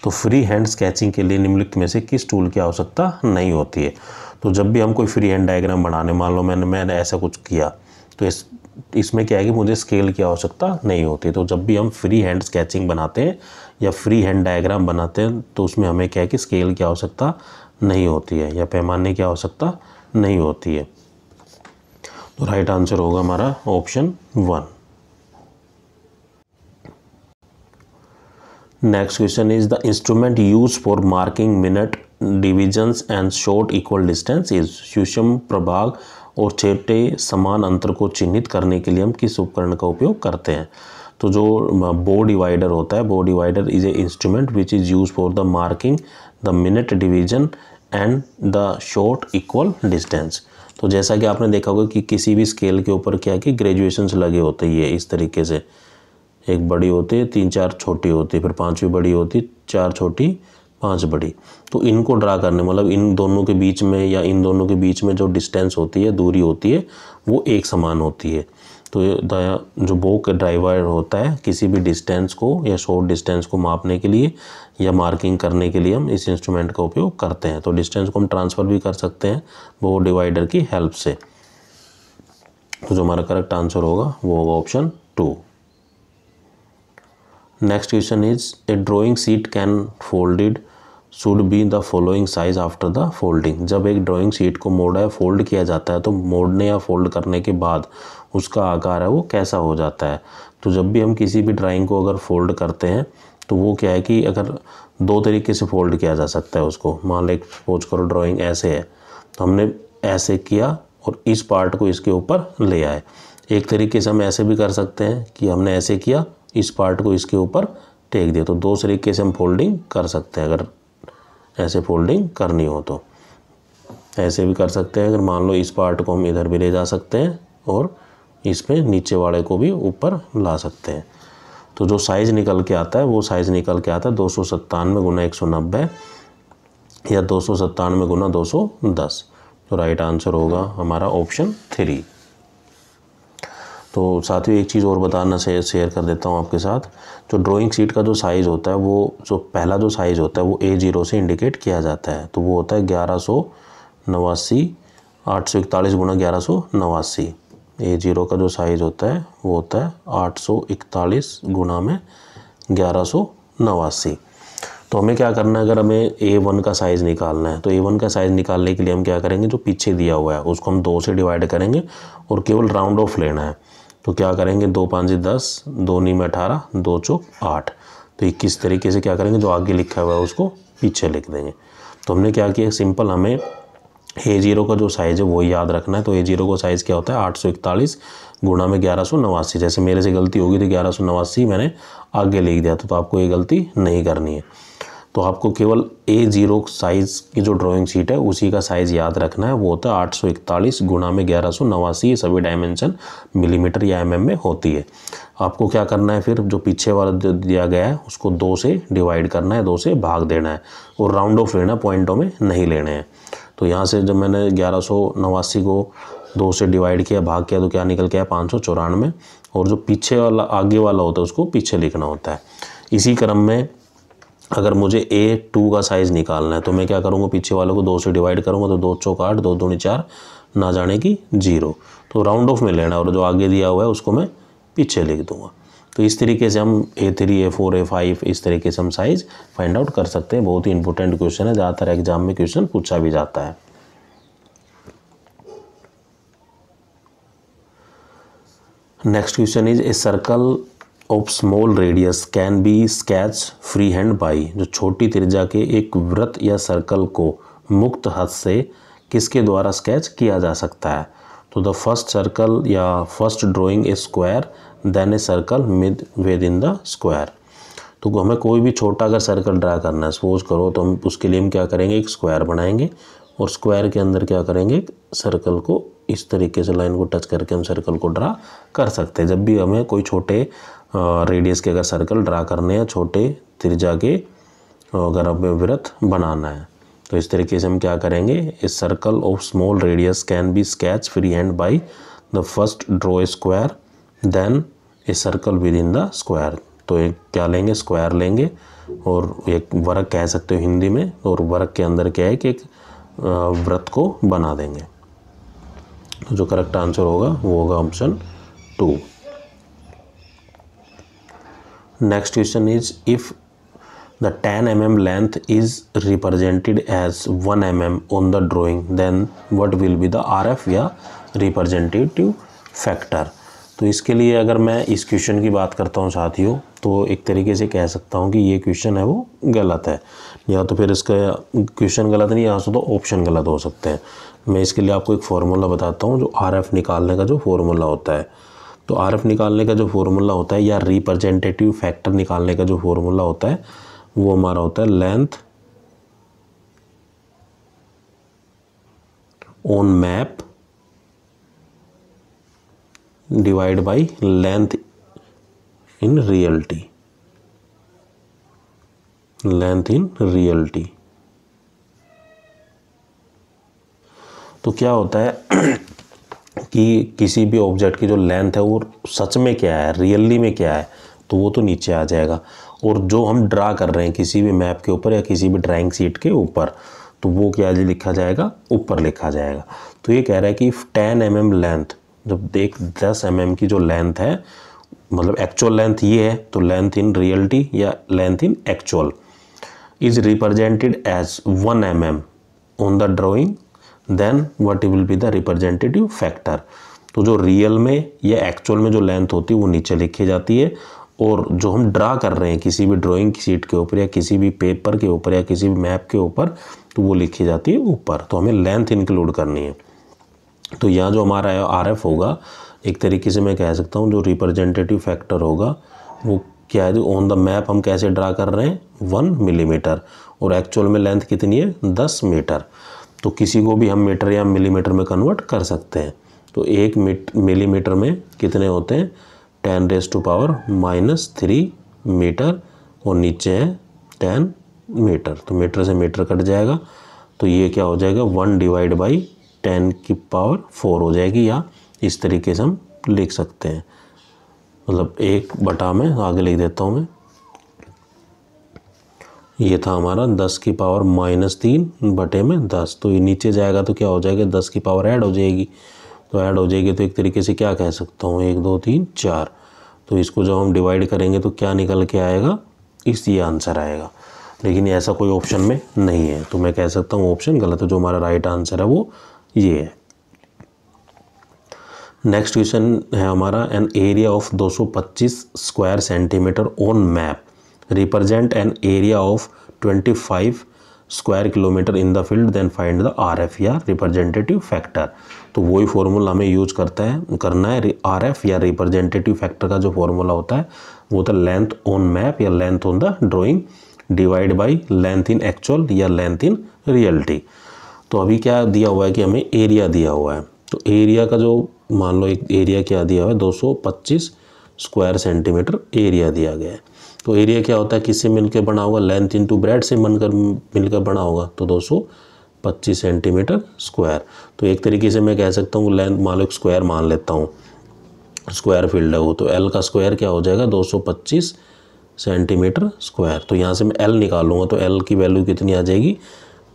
तो फ्री हैंड स्केचिंग के लिए निम्नलिखित में से किस टूल की आवश्यकता नहीं होती है। तो जब भी हम कोई फ्री हैंड डायग्राम बनाने, मान लो मैंने ऐसा कुछ किया, तो इसमें क्या है कि मुझे स्केल की आवश्यकता नहीं होती। तो जब भी हम फ्री हैंड स्केचिंग बनाते हैं या फ्री हैंड डायग्राम बनाते हैं तो उसमें हमें क्या है कि स्केल की आवश्यकता नहीं होती है या पैमाने की आवश्यकता नहीं होती है। तो राइट आंसर होगा हमारा option 1। Next question is the instrument use for marking minute divisions and short equal distance is. सूक्ष्म प्रभाग और छोटे समान अंतर को चिन्हित करने के लिए हम किस उपकरण का उपयोग करते हैं। तो जो बो डिवाइडर होता है, बो divider is a instrument which is use for the marking the minute division and the short equal distance. तो जैसा कि आपने देखा होगा कि किसी भी स्केल के ऊपर क्या है कि ग्रेजुएशंस लगे होते हैं, इस तरीके से एक बड़ी होती है, 3-4 छोटी होती है, फिर 5वीं बड़ी होती है, 4 छोटी 5 बड़ी। तो इनको ड्रा करने मतलब इन दोनों के बीच में या इन दोनों के बीच में जो डिस्टेंस होती है, दूरी होती है, वो एक समान होती है। तो जो बो का ड्राइवर होता है किसी भी डिस्टेंस को या शॉर्ट डिस्टेंस को मापने के लिए या मार्किंग करने के लिए हम इस इंस्ट्रूमेंट का उपयोग करते हैं। तो डिस्टेंस को हम ट्रांसफ़र भी कर सकते हैं बो डिवाइडर की हेल्प से। तो जो हमारा करेक्ट आंसर होगा वो होगा option 2। Next question is a drawing sheet can folded should be the following size after the folding. जब एक ड्राइंग शीट को मोड़ा या फोल्ड किया जाता है तो मोड़ने या फोल्ड करने के बाद उसका आकार है वो कैसा हो जाता है। तो जब भी हम किसी भी ड्राइंग को अगर फोल्ड करते हैं तो वो क्या है कि अगर 2 तरीके से फोल्ड किया जा सकता है उसको। मान लो सपोज करो ड्राइंग ऐसे है तो हमने ऐसे किया और इस पार्ट को इसके ऊपर ले आए। एक तरीके से हम ऐसे भी कर सकते हैं कि हमने ऐसे किया, इस पार्ट को इसके ऊपर टेक दिया। तो 2 तरीके से हम फोल्डिंग कर सकते हैं अगर ऐसे फोल्डिंग करनी हो तो। ऐसे भी कर सकते हैं, अगर मान लो इस पार्ट को हम इधर भी ले जा सकते हैं और इस पे नीचे वाले को भी ऊपर ला सकते हैं। तो जो साइज़ निकल के आता है वो साइज़ निकल के आता है 297 गुना 190 या 297 गुना 210। तो राइट आंसर होगा हमारा ऑप्शन 3। तो साथियों एक चीज़ और बताना शेयर कर देता हूँ आपके साथ। जो ड्राइंग शीट का जो साइज़ होता है वो जो पहला जो साइज़ होता है वो A0 से इंडिकेट किया जाता है। तो वो होता है 1189 841 गुना 1189। A0 का जो साइज़ होता है वो होता है 841 गुना में 1189। तो हमें क्या करना है, अगर हमें A1 का साइज़ निकालना है तो A1 का साइज़ निकालने के लिए हम क्या करेंगे, जो पीछे दिया हुआ है उसको हम 2 से डिवाइड करेंगे और केवल राउंड ऑफ लेना है। तो क्या करेंगे, 2 5 10, 2 9 18, 2 4 8। तो 21 तरीके से क्या करेंगे, जो आगे लिखा हुआ है उसको पीछे लिख देंगे। तो हमने क्या किया, सिंपल हमें A0 का जो साइज़ है वो याद रखना है। तो A0 का साइज़ क्या होता है, 841 गुणा में 1189। जैसे मेरे से गलती होगी थी 1189 मैंने आगे लिख दिया, तो आपको ये गलती नहीं करनी है। तो आपको केवल A0 साइज़ की जो ड्राइंग शीट है उसी का साइज़ याद रखना है। वो होता है 841 गुणा में 1189। ये सभी डायमेंशन मिलीमीटर या mm में होती है। आपको क्या करना है, फिर जो पीछे वाला जो दिया गया है उसको 2 से डिवाइड करना है, 2 से भाग देना है और राउंड ऑफ लेना, पॉइंटों में नहीं लेने हैं। तो यहाँ से जब मैंने 1189 को 2 से डिवाइड किया, भाग किया, तो क्या निकल के आया 594। और जो पीछे वाला आगे वाला होता है उसको पीछे लिखना होता है। इसी क्रम में अगर मुझे A2 का साइज़ निकालना है तो मैं क्या करूँगा, पीछे वाले को 2 से डिवाइड करूँगा, तो 2 चौक 8, 2 दूनी 4, ना जाने की 0। तो राउंड ऑफ में लेना और जो आगे दिया हुआ है उसको मैं पीछे लिख दूँगा। तो इस तरीके से हम A3, A4, A5 इस तरीके से हम साइज़ फाइंड आउट कर सकते हैं। बहुत ही इंपॉर्टेंट क्वेश्चन है, ज़्यादातर एग्जाम में क्वेश्चन पूछा भी जाता है। Next question is A circle of small radius can be sketch free hand by. जो छोटी त्रिज्या के एक वृत्त या सर्कल को मुक्त हाथ से किसके द्वारा स्केच किया जा सकता है। तो द फर्स्ट सर्कल या first drawing a square then a circle within the square. तो हमें कोई भी छोटा अगर सर्कल ड्रा करना है, सपोज करो, तो हम उसके लिए हम क्या करेंगे, एक स्क्वायर बनाएंगे और स्क्वायर के अंदर क्या करेंगे, एक सर्कल को इस तरीके से लाइन को टच करके हम सर्कल को ड्रा कर सकते हैं। जब भी हमें कोई छोटे रेडियस के अगर सर्कल ड्रा करने हैं, छोटे त्रिज्या के अगर हमें वृत्त बनाना है, तो इस तरीके से हम क्या करेंगे, a circle of small radius can be sketch free hand by the first draw a square then a circle within the square. तो एक क्या लेंगे, स्क्वायर लेंगे और एक वर्ग कह सकते हो हिंदी में, और वर्ग के अंदर क्या है कि एक वृत्त को बना देंगे। तो जो करेक्ट आंसर होगा वो होगा option 2। Next question is if the 10 mm length is represented as 1 mm on the drawing then what will be the RF या representative factor। तो इसके लिए अगर मैं इस क्वेश्चन की बात करता हूँ साथियों, तो एक तरीके से कह सकता हूँ कि ये क्वेश्चन है वो गलत है, या तो फिर इसका क्वेश्चन गलत नहीं, यहाँ से तो ऑप्शन गलत हो सकते हैं। मैं इसके लिए आपको एक फार्मूला बताता हूँ, जो RF निकालने का जो फार्मूला होता है। तो RF निकालने का जो फार्मूला होता है या रिप्रेजेंटेटिव फैक्टर निकालने का जो फार्मूला होता है वो हमारा होता है length on map divide by length in reality. Length in reality. तो क्या होता है कि किसी भी ऑब्जेक्ट की जो लेंथ है वो सच में क्या है, रियली में क्या है, तो वो तो नीचे आ जाएगा। और जो हम ड्रा कर रहे हैं किसी भी मैप के ऊपर या किसी भी ड्राइंग शीट के ऊपर, तो वो क्या लिखा जाएगा, ऊपर लिखा जाएगा। तो ये कह रहा है कि 10 mm लेंथ, जब देख 10 mm की जो लेंथ है, मतलब एक्चुअल लेंथ ये है, तो लेंथ इन रियलिटी या length in actual is represented as 1 mm on the drawing then what will be the representative factor. तो जो रियल में या एक्चुअल में जो लेंथ होती है वो नीचे लिखी जाती है, और जो हम ड्रा कर रहे हैं किसी भी ड्राइंग शीट के ऊपर या किसी भी पेपर के ऊपर या किसी भी मैप के ऊपर, तो वो लिखी जाती है ऊपर। तो हमें लेंथ इंक्लूड करनी है। तो यहाँ जो हमारा RF होगा, एक तरीके से मैं कह सकता हूँ जो रिप्रेजेंटेटिव फैक्टर होगा वो क्या है, जो ऑन द मैप हम कैसे ड्रा कर रहे हैं 1 मिलीमीटर, और एक्चुअल में लेंथ कितनी है 10 मीटर। तो किसी को भी हम मीटर या मिलीमीटर में कन्वर्ट कर सकते हैं। तो 1 मिलीमीटर में कितने होते हैं 10⁻³ मीटर, और नीचे है 10 मीटर, तो मीटर से मीटर कट जाएगा, तो ये क्या हो जाएगा 1/10⁴ हो जाएगी, या इस तरीके से हम लिख सकते हैं, मतलब 1 में आगे लिख देता हूँ मैं, ये था हमारा 10⁻³ तो ये नीचे जाएगा तो क्या हो जाएगा 10 की पावर ऐड हो जाएगी, तो ऐड हो जाएगी तो एक तरीके से क्या कह सकता हूँ 1 2 3 4, तो इसको जब हम डिवाइड करेंगे तो क्या निकल के आएगा, ये आंसर आएगा। लेकिन ऐसा कोई ऑप्शन में नहीं है, तो मैं कह सकता हूँ ऑप्शन गलत है, जो हमारा राइट आंसर है वो ये है। नेक्स्ट क्वेश्चन है हमारा, an area of 225 square centimetre on map represent an area of 25 square kilometre in the field, then find the RF या रिप्रेजेंटेटिव फैक्टर। तो वही फॉर्मूला हमें यूज करना है RF या रिप्रेजेंटेटिव फैक्टर का जो फॉर्मूला होता है वो होता है लेंथ ऑन मैप या length on the drawing divide by length in actual या लेंथ इन रियलिटी। तो अभी क्या दिया हुआ है कि हमें एरिया दिया हुआ है, तो एरिया का जो मान लो एक एरिया क्या दिया हुआ है 225 स्क्वायर सेंटीमीटर एरिया दिया गया है। तो एरिया क्या होता है, किससे मिलकर बना होगा, लेंथ इंटू ब्रेड से मिलकर बना होगा, तो 225 सेंटीमीटर स्क्वायर। तो एक तरीके से मैं कह सकता हूँ लेंथ मान लो स्क्वायर मान लेता हूँ, स्क्वायर फील्ड है वो, तो L का स्क्वायर क्या हो जाएगा 225 सेंटीमीटर स्क्वायर। तो यहाँ से मैं L निकालूंगा तो L की वैल्यू कितनी आ जाएगी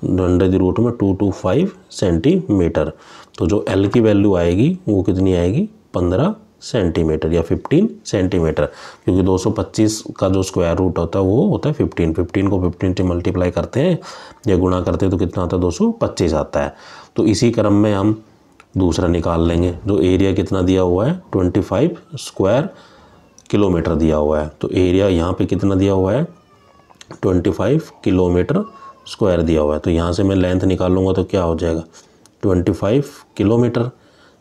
√225 सेंटीमीटर। तो जो L की वैल्यू आएगी वो कितनी आएगी 15 सेंटीमीटर या 15 सेंटीमीटर, क्योंकि 225 का जो स्क्वायर रूट होता है वो होता है 15 को 15 से मल्टीप्लाई करते हैं या गुणा करते हैं तो कितना आता है 225 आता है। तो इसी क्रम में हम दूसरा निकाल लेंगे, जो एरिया कितना दिया हुआ है 25 स्क्वायर किलोमीटर दिया हुआ है, तो एरिया यहाँ पे कितना दिया हुआ है 25 किलोमीटर स्क्वायर दिया हुआ है। तो यहाँ से मैं लेंथ निकालूंगा तो क्या हो जाएगा 25 किलोमीटर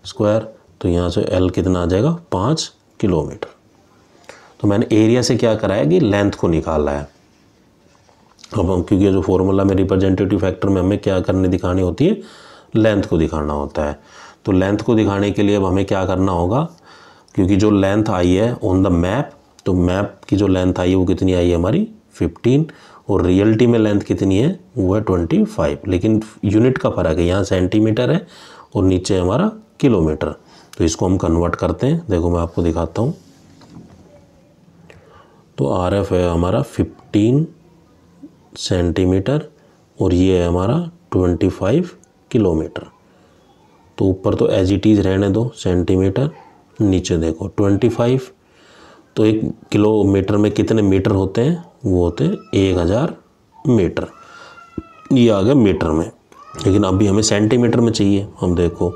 स्क्वायर, तो यहाँ से L कितना आ जाएगा 5 किलोमीटर। तो मैंने एरिया से क्या कराया कि लेंथ को निकाला है। अब हम क्योंकि जो फॉर्मूला में रिप्रेजेंटेटिव फैक्टर में हमें क्या करने दिखानी होती है लेंथ को दिखाना होता है। तो लेंथ को दिखाने के लिए अब हमें क्या करना होगा, क्योंकि जो लेंथ आई है ऑन द मैप, तो मैप की जो लेंथ आई है वो कितनी आई है हमारी 15, और रियलिटी में लेंथ कितनी है वो है 25, लेकिन यूनिट का फ़र्क है, यहाँ सेंटीमीटर है और नीचे हमारा किलोमीटर। तो इसको हम कन्वर्ट करते हैं, देखो मैं आपको दिखाता हूँ। तो RF है हमारा 15 सेंटीमीटर और ये है हमारा 25 किलोमीटर। तो ऊपर तो एज इट इज़ रहने दो सेंटीमीटर, नीचे देखो 25। तो 1 किलोमीटर में कितने मीटर होते हैं, वो होते हैं 1000 मीटर, ये आ गया मीटर में। लेकिन अभी हमें सेंटीमीटर में चाहिए, हम देखो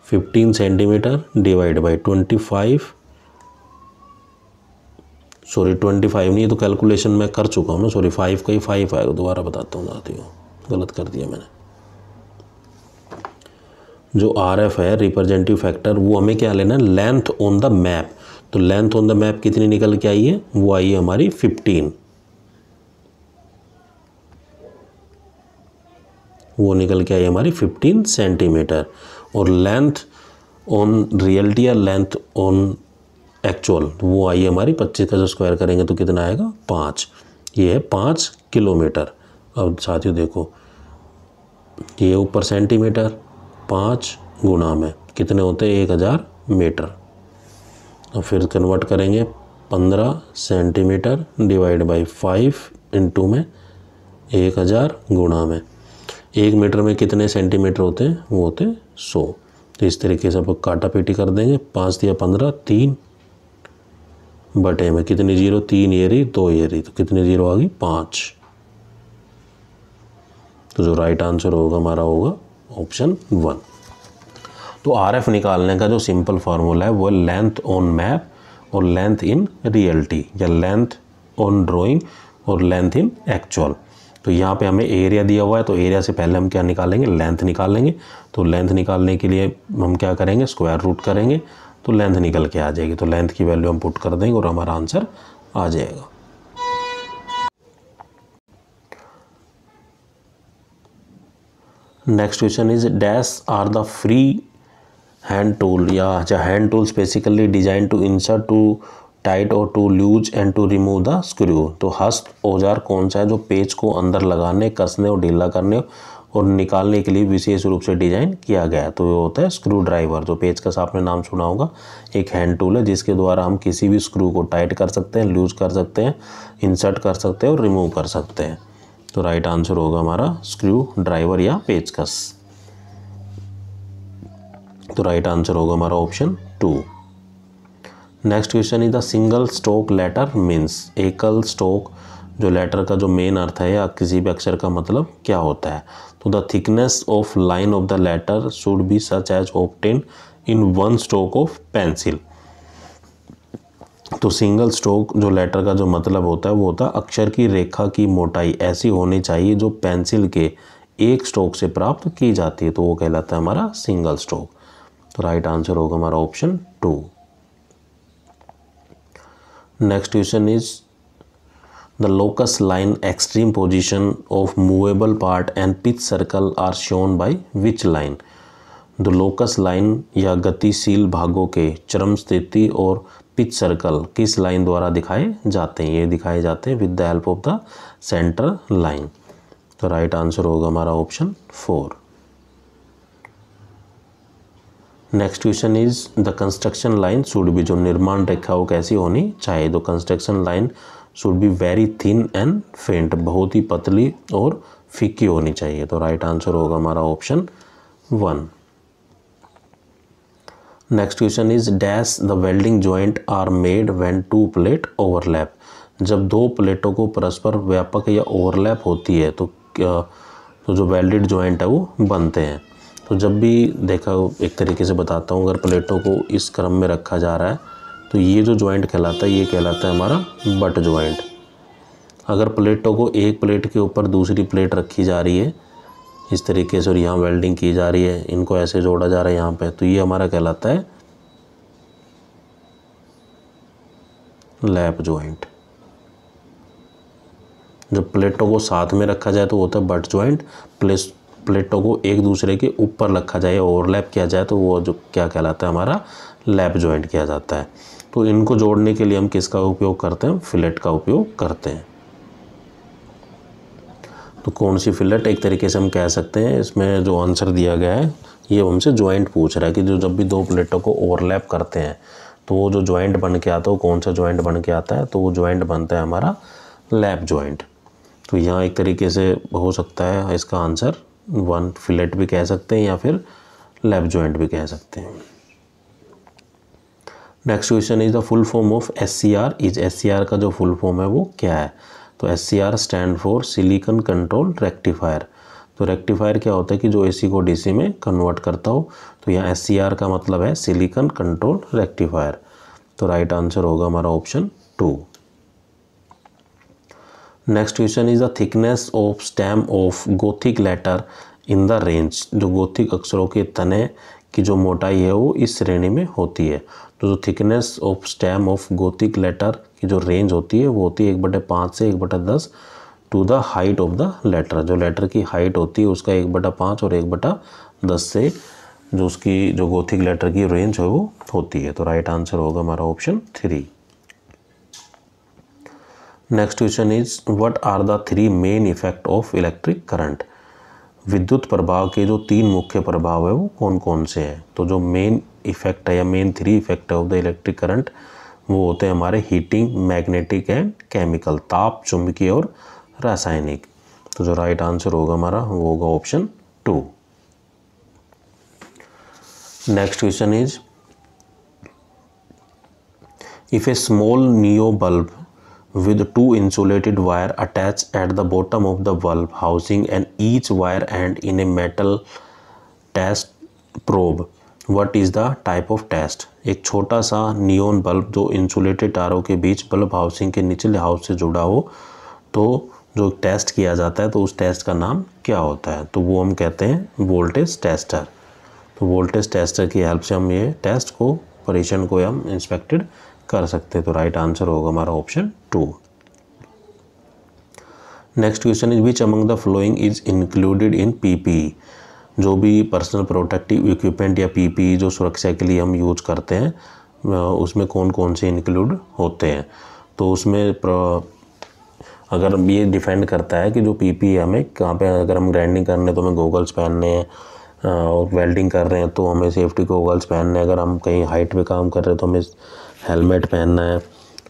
15 सेंटीमीटर डिवाइड बाई 25 नहीं, तो कैलकुलेशन मैं कर चुका हूँ ना, 5 का ही 5 आएगा, दोबारा बताता हूँ साथियों, गलत कर दिया मैंने। जो RF है रिप्रेजेंटेटिव फैक्टर वो हमें क्या लेना है लेंथ ऑन द मैप। तो लेंथ ऑन द मैप कितनी निकल के आई है, वो आई है हमारी 15, वो निकल के आई हमारी 15 सेंटीमीटर। और लेंथ ऑन रियलिटी या लेंथ ऑन एक्चुअल वो आई है हमारी 25 का जो स्क्वायर करेंगे तो कितना आएगा 5, ये है 5 किलोमीटर। अब साथियों देखो ये ऊपर सेंटीमीटर, 5 गुना में कितने होते हैं 1000 मीटर। अब फिर कन्वर्ट करेंगे 15 सेंटीमीटर डिवाइड बाई 5 इंटू में 1000 गुणा में 1 मीटर में कितने सेंटीमीटर होते हैं, वो होते हैं 100। तो इस तरीके से आप काटा पीटी कर देंगे, 5 दिया 15, 3 बटे में कितनी जीरो, 3 ये रही 2 ये रही, तो कितनी जीरो आ गई 5। तो जो राइट आंसर होगा हमारा होगा ऑप्शन 1। तो RF निकालने का जो सिंपल फार्मूला है वो है लेंथ ऑन मैप और लेंथ इन रियलिटी या लेंथ ऑन ड्राइंग और लेंथ इन एक्चुअल। तो यहाँ पे हमें एरिया दिया हुआ है, तो एरिया से पहले हम क्या निकालेंगे लेंथ निकालेंगे। तो लेंथ निकालने के लिए हम क्या करेंगे स्क्वायर रूट करेंगे, तो लेंथ निकल के आ जाएगी। तो लेंथ की वैल्यू हम पुट कर देंगे और हमारा आंसर आ जाएगा। Next question is dash are the free hand tool या hand tools basically design to insert to tight और to loose and to remove the screw. तो हस्त औजार कौन सा है जो पेच को अंदर लगाने, कसने और ढीला करने और निकालने के लिए विशेष रूप से डिजाइन किया गया है? तो ये होता है स्क्रू ड्राइवर। जो पेचकस आपने नाम सुना होगा, एक हैंड टूल है जिसके द्वारा हम किसी भी स्क्रू को टाइट कर सकते हैं, लूज कर सकते हैं, इंसर्ट कर सकते हैं और रिमूव कर सकते हैं। तो राइट आंसर होगा हमारा स्क्रू ड्राइवर या पेचकस। तो राइट आंसर होगा हमारा option 2। Next question is the single stroke letter means. एकल स्ट्रोक जो लेटर का जो मेन अर्थ है या किसी भी अक्षर का मतलब क्या होता है? तो the thickness of line of the letter should be such as obtain in one stroke of pencil. तो सिंगल स्ट्रोक जो लेटर का जो मतलब होता है वो होता है अक्षर की रेखा की मोटाई ऐसी होनी चाहिए जो पेंसिल के एक स्ट्रोक से प्राप्त की जाती है। तो वो कहलाता है हमारा सिंगल स्ट्रोक। तो राइट आंसर होगा हमारा option 2। Next question is the locus line extreme position of movable part and pitch circle are shown by which line. The locus line या गतिशील भागों के चरम स्थिति और पिच सर्कल किस लाइन द्वारा दिखाए जाते हैं? ये दिखाए जाते हैं with the help of the centre line. तो राइट आंसर होगा हमारा option 4। Next question is the construction line should be. जो निर्माण रेखा वो कैसी होनी चाहिए? तो construction line should be very thin and फेंट, बहुत ही पतली और फीकी होनी चाहिए। तो राइट आंसर होगा हमारा option 1। Next question is dash the welding joint are made when two plate overlap. जब दो प्लेटों को परस्पर व्यापक या ओवरलैप होती है तो जो वेल्डेड जॉइंट है वो बनते हैं। तो जब भी देखा, एक तरीके से बताता हूँ, अगर प्लेटों को इस क्रम में रखा जा रहा है तो ये जो जॉइंट कहलाता है ये कहलाता है हमारा बट जॉइंट। अगर प्लेटों को एक प्लेट के ऊपर दूसरी प्लेट रखी जा रही है इस तरीके से और यहाँ वेल्डिंग की जा रही है, इनको ऐसे जोड़ा जा रहा है यहाँ पे, तो ये हमारा कहलाता है लैप जॉइंट। जब प्लेटों को साथ में रखा जाए तो वो होता है बट जॉइंट। प्लेटों को एक दूसरे के ऊपर रखा जाए, ओवरलैप किया जाए तो वो जो क्या कहलाता है हमारा लैप जॉइंट किया जाता है। तो इनको जोड़ने के लिए हम किसका उपयोग करते हैं? फिलेट का उपयोग करते हैं। तो कौन सी फिलेट? एक तरीके से हम कह सकते हैं, इसमें जो आंसर दिया गया है ये हमसे जॉइंट पूछ रहा है कि जो जब भी दो प्लेटों को ओवरलैप करते हैं तो वो जो जॉइंट बन के आता है वो कौन सा जॉइंट बन के आता है? तो वो जॉइंट बनता है हमारा लैप जॉइंट। तो यहाँ एक तरीके से हो सकता है इसका आंसर 1 फिलेट भी कह सकते हैं या फिर लैप जॉइंट भी कह सकते हैं। Next question is the full form of SCR is. SCR का जो फुल फॉर्म है वो क्या है? तो SCR stand for silicon control rectifier. तो रेक्टिफायर क्या होता है कि जो AC को DC में कन्वर्ट करता हो। तो यहाँ SCR का मतलब है सिलिकॉन कंट्रोल रेक्टिफायर। तो राइट आंसर होगा हमारा option 2। Next question is the thickness of stem of Gothic letter in the range. जो गोथिक अक्षरों के तने की जो मोटाई है वो इस श्रेणी में होती है। तो जो thickness of stem of Gothic letter की जो रेंज होती है वो होती है 1/5 से 1/10 to the height of the letter. जो लेटर की हाइट होती है उसका 1/5 और 1/10 से जो उसकी जो गोथिक लेटर की रेंज है वो होती है। तो राइट आंसर होगा हमारा option 3। Next question is what are the 3 main effect of electric current. विद्युत प्रभाव के जो 3 मुख्य प्रभाव है वो कौन कौन से हैं? तो जो मेन इफेक्ट है या मेन 3 इफेक्ट है ऑफ द इलेक्ट्रिक करंट वो होते हैं हमारे हीटिंग, मैग्नेटिक एंड केमिकल, ताप, चुंबकीय और रासायनिक। तो जो राइट आंसर होगा हमारा वो होगा option 2। Next question is if A small neo bulb with 2 insulated wire attached at the bottom of the bulb housing and each wire end in a metal test probe, what is the type of test? एक छोटा सा neon bulb जो insulated तारों के बीच bulb housing के निचले house से जुड़ा हो तो जो टेस्ट किया जाता है तो उस टेस्ट का नाम क्या होता है? तो वो हम कहते हैं वोल्टेज टेस्टर। तो वोल्टेज टेस्टर की हेल्प से हम ये टेस्ट को, परीक्षण को हम इंस्पेक्टेड कर सकते हैं। तो राइट आंसर होगा हमारा option 2। Next question is which among the following is included in PPE। जो भी पर्सनल प्रोटेक्टिव इक्विपमेंट या पीपीई जो सुरक्षा के लिए हम यूज करते हैं उसमें कौन कौन से इंक्लूड होते हैं। तो उसमें अगर ये डिपेंड करता है कि जो पीपीई हमें कहाँ पे, अगर हम ग्राइंडिंग करने तो हमें गोगल्स पहनने हैं, और वेल्डिंग कर रहे हैं तो हमें सेफ्टी गोगल्स पहनने हैं, अगर हम कहीं हाइट पे काम कर रहे हैं तो हमें हेलमेट पहनना है,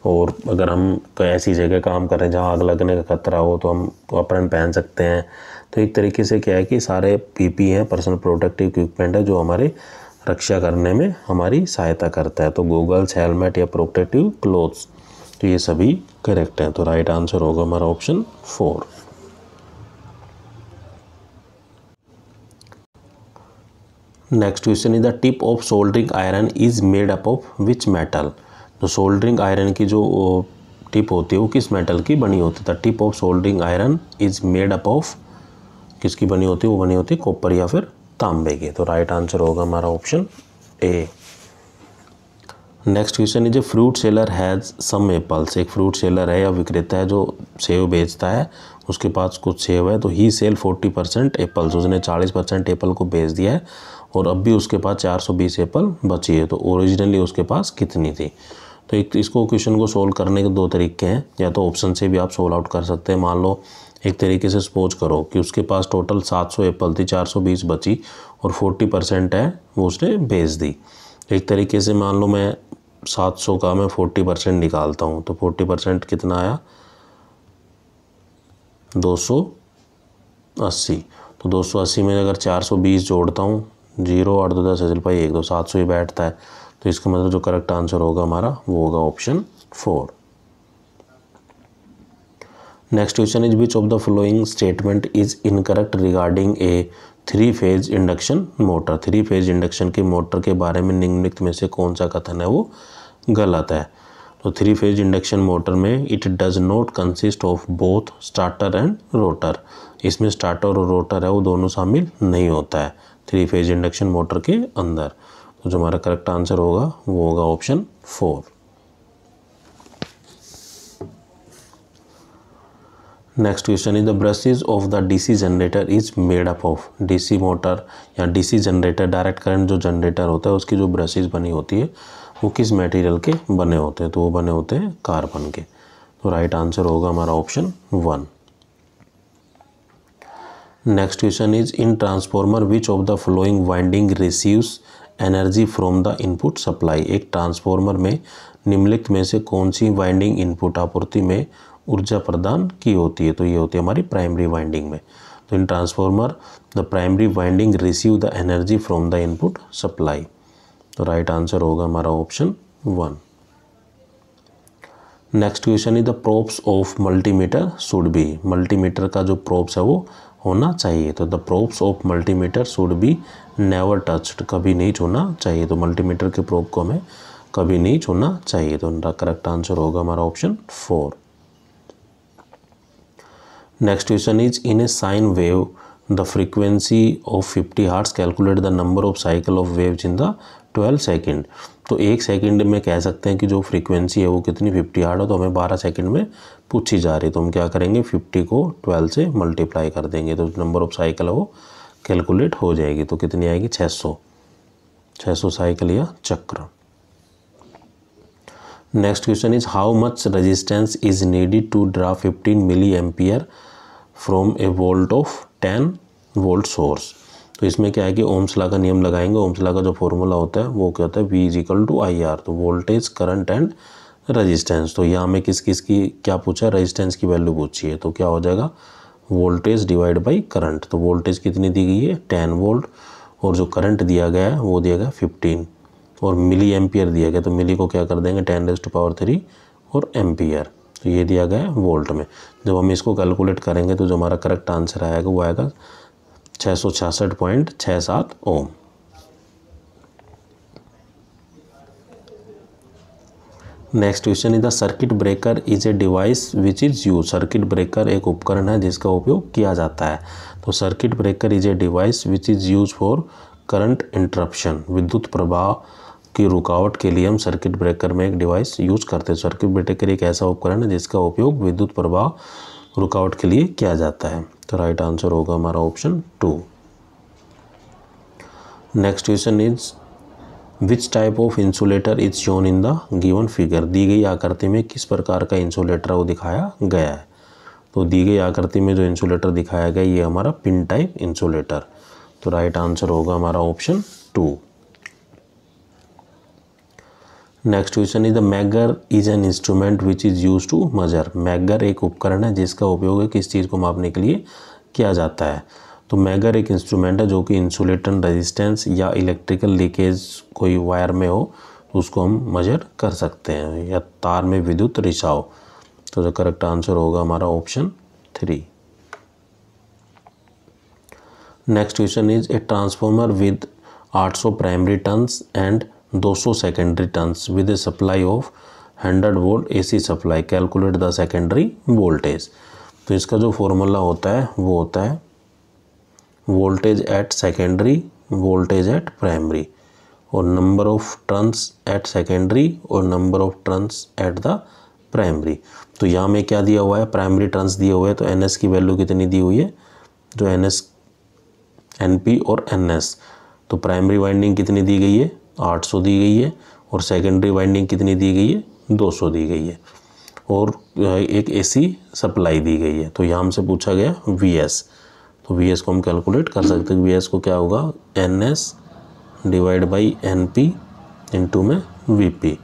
और अगर हम कोई ऐसी जगह काम कर रहे हैं जहाँ आग लगने का खतरा हो तो हम एप्रन पहन सकते हैं। तो एक तरीके से क्या है कि सारे पीपी हैं, पर्सनल प्रोटेक्टिव इक्विपमेंट है, जो हमारे रक्षा करने में हमारी सहायता करता है। तो गोगल्स, हेलमेट या प्रोटेक्टिव क्लोथ्स, तो ये सभी करेक्ट हैं। तो राइट आंसर होगा हमारा option 4। Next question is the tip of soldering iron is made up of which metal. तो सोल्डरिंग आयरन की जो टिप होती है वो किस मेटल की बनी होती है। The tip of soldering iron is made up of, किसकी बनी होती है, वो बनी होती है कॉपर या फिर तांबे की। तो राइट आंसर होगा हमारा option A. Next question is a fruit seller has some apples. एक फ्रूट सेलर है या विक्रेता है जो सेब बेचता है, उसके पास कुछ सेब है, तो ही सेल 40% एप्पल्स, उसने 40% एप्पल को बेच दिया है और अब भी उसके पास 420 एप्पल बची है। तो ओरिजिनली उसके पास कितनी थी। तो एक इसको क्वेश्चन को सोल्व करने के दो तरीके हैं, या तो ऑप्शन से भी आप सोल्व आउट कर सकते हैं। मान लो एक तरीके से सपोज करो कि उसके पास टोटल 700 एप्पल थी, 420 बची और 40% है वो उसने बेच दी। एक तरीके से मान लो मैं 700 का मैं 40% निकालता हूँ, तो 40% कितना आया, 280। तो 280 में अगर 420 जोड़ता हूँ, 0 8 2 10 पाई 1 2 700 ही बैठता है। तो इसका मतलब जो करेक्ट आंसर होगा हमारा वो होगा option 4। Next question is which of the following statement is incorrect regarding A 3 phase induction motor. 3 phase induction के मोटर के बारे में निम्नलिखित में से कौन सा कथन है वो गलत है। तो 3 फेज इंडक्शन मोटर में it does not consist of both starter and rotor, इसमें स्टार्टर और रोटर है वो दोनों शामिल नहीं होता है 3 फेज इंडक्शन मोटर के अंदर। तो जो हमारा करेक्ट आंसर होगा वो होगा option 4। Next question is the brushes of the DC generator is made up of. DC motor या डीसी जनरेटर, डायरेक्ट करंट जो जनरेटर होता है उसकी जो ब्रशेज बनी होती है वो किस मटेरियल के बने होते हैं। तो वो बने होते हैं कार्बन के। तो राइट आंसर होगा हमारा option 1। Next question is in transformer which of the following winding receives energy from the input supply. एक ट्रांसफॉर्मर में निम्नलिखित में से कौन सी वाइंडिंग इनपुट आपूर्ति में ऊर्जा प्रदान की होती है। तो ये होती है हमारी प्राइमरी वाइंडिंग में। तो इन transformer the primary winding receive the energy from the input supply. तो राइट आंसर होगा हमारा option 1। Next question is the probes of multimeter should be. Multimeter का जो प्रोब्स है वो होना चाहिए। तो the probes of multimeter should be never touched, कभी नहीं छूना चाहिए। तो मल्टीमीटर के प्रोब को हमें कभी नहीं छूना चाहिए। तो उनका करेक्ट आंसर होगा हमारा option 4। Next question is in A sine wave the frequency of 50 hertz calculate the number of cycle of waves in the 12 second. तो 1 सेकंड में कह सकते हैं कि जो फ्रीक्वेंसी है वो कितनी 50 हर्ट्ज है, तो हमें 12 सेकंड में पूछी जा रही है। तो हम क्या करेंगे, 50 को 12 से मल्टीप्लाई कर देंगे तो नंबर ऑफ साइकिल है वो कैलकुलेट हो जाएगी। तो कितनी आएगी, 600 साइकिल या चक्र। Next question is how much resistance is needed to draw 15 milliampere from a volt of 10 volt source. तो इसमें क्या है कि ओम्स लॉ का नियम लगाएंगे। ओम्स लॉ का जो फॉर्मूला होता है वो क्या होता है, V = IR। तो वोल्टेज, करंट एंड रेजिस्टेंस। तो यहाँ हमें किस किस की क्या पूछा, रेजिस्टेंस की वैल्यू पूछी है। तो क्या हो जाएगा, वोल्टेज डिवाइड बाई करंट। तो वोल्टेज कितनी दी गई है, 10 वोल्ट, और जो करंट दिया गया है वो दिया गया 15, और मिली एम्पियर दिया गया। तो मिली को क्या कर देंगे 10⁻³ और एम्पियर। तो ये दिया गया है वोल्ट में। जब हम इसको कैलकुलेट करेंगे तो जो हमारा करेक्ट आंसर आएगा वो आएगा 666.67 ohm. Next question is the circuit breaker is a device which is use. Circuit breaker एक उपकरण है जिसका उपयोग किया जाता है। तो circuit breaker is a device which is use for current interruption. विद्युत प्रवाह की रुकावट के लिए हम सर्किट ब्रेकर में एक डिवाइस यूज करते हैं। सर्किट ब्रेकर एक ऐसा उपकरण है जिसका उपयोग विद्युत प्रवाह रुकावट के लिए किया जाता है। तो राइट आंसर होगा हमारा option 2। Next question is which type of insulator is shown in the given figure. दी गई आकृति में किस प्रकार का इंसुलेटर वो दिखाया गया है। तो दी गई आकृति में जो इंसुलेटर दिखाया गया ये हमारा पिन टाइप इंसुलेटर। तो राइट आंसर होगा हमारा option 2। Next question is the megger is an instrument which is use to measure. Megger एक उपकरण है जिसका उपयोग किस चीज़ को मापने के लिए किया जाता है। तो मैगर एक इंस्ट्रूमेंट है जो कि इंसुलेटर रेजिस्टेंस या इलेक्ट्रिकल लीकेज कोई वायर में हो तो उसको हम मेजर कर सकते हैं, या तार में विद्युत रिसाव। तो जो करेक्ट आंसर होगा हमारा option 3। Next question is a transformer with 800 primary turns and 200 secondary turns with a supply of 100 volt AC supply, calculate the secondary voltage. तो इसका जो फॉर्मूला होता है वो होता है voltage at secondary, voltage at primary, और number of turns at secondary और number of turns at the primary. तो यहाँ में क्या दिया हुआ है, प्राइमरी टर्न्स दिए हुए हैं। तो NS की वैल्यू कितनी दी हुई है, जो NS NP और NS। तो प्राइमरी वाइंडिंग कितनी दी गई है, 800 दी गई है, और सेकेंडरी वाइंडिंग कितनी दी गई है, 200 दी गई है, और एक AC सप्लाई दी गई है। तो यहाँ हमसे पूछा गया VS। तो VS को हम कैलकुलेट कर सकते हैं। VS को क्या होगा, NS divide by NP into में VP।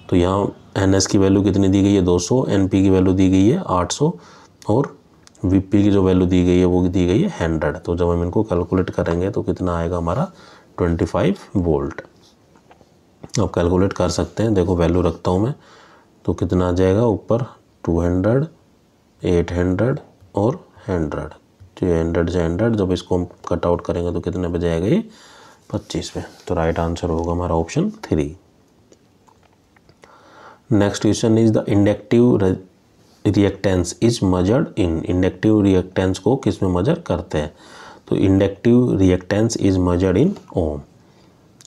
तो यहाँ NS की वैल्यू कितनी दी गई है, 200, NP की वैल्यू दी गई है 800, और VP की जो वैल्यू दी गई है वो दी गई है 100। तो जब हम इनको कैलकुलेट करेंगे तो कितना आएगा हमारा 25 वोल्ट। अब कैलकुलेट कर सकते हैं, देखो वैल्यू रखता हूँ मैं, तो कितना आ जाएगा ऊपर 200, 800 और 100। तो 100 से 100 जब इसको हम कट आउट करेंगे तो कितने पे जाएगा ये, 25 पे। तो राइट आंसर होगा हमारा option 3। Next question is the inductive reactance is measured in. Inductive reactance को किस में मेजर करते हैं। तो inductive reactance is measured in ohm.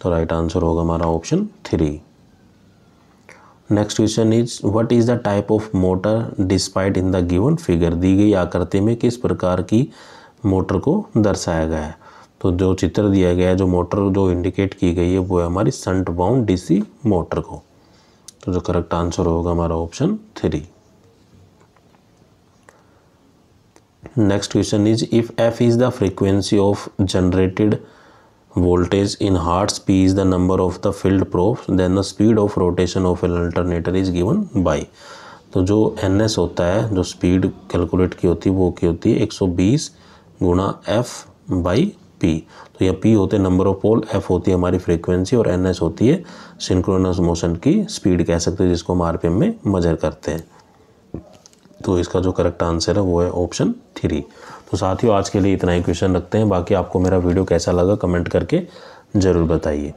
तो राइट आंसर होगा हमारा option 3। Next question is what is the type of motor displayed in the given figure. दी गई आकृति में किस प्रकार की मोटर को दर्शाया गया है। तो जो चित्र दिया गया है, जो मोटर जो इंडिकेट की गई है वो है हमारी शंट बाउंड DC मोटर को। तो जो करेक्ट आंसर होगा हमारा option 3। Next question is if F is the frequency of generated voltage in hertz, P is the number of the field probes, then the speed of rotation of an alternator is given by। तो जो NS होता है, जो speed calculate की होती है वो की होती है 120 गुणा F बाई P। तो यह P होते हैं नंबर ऑफ पोल, F होती है हमारी फ्रीक्वेंसी, और NS होती है सिंक्रोनस मोशन की स्पीड कह सकते हैं, जिसको हम RPM में मेजर करते हैं। तो इसका जो करेक्ट आंसर है वो है ऑप्शन 3। तो साथियों आज के लिए इतना ही क्वेश्चन रखते हैं। बाकी आपको मेरा वीडियो कैसा लगा कमेंट करके ज़रूर बताइए।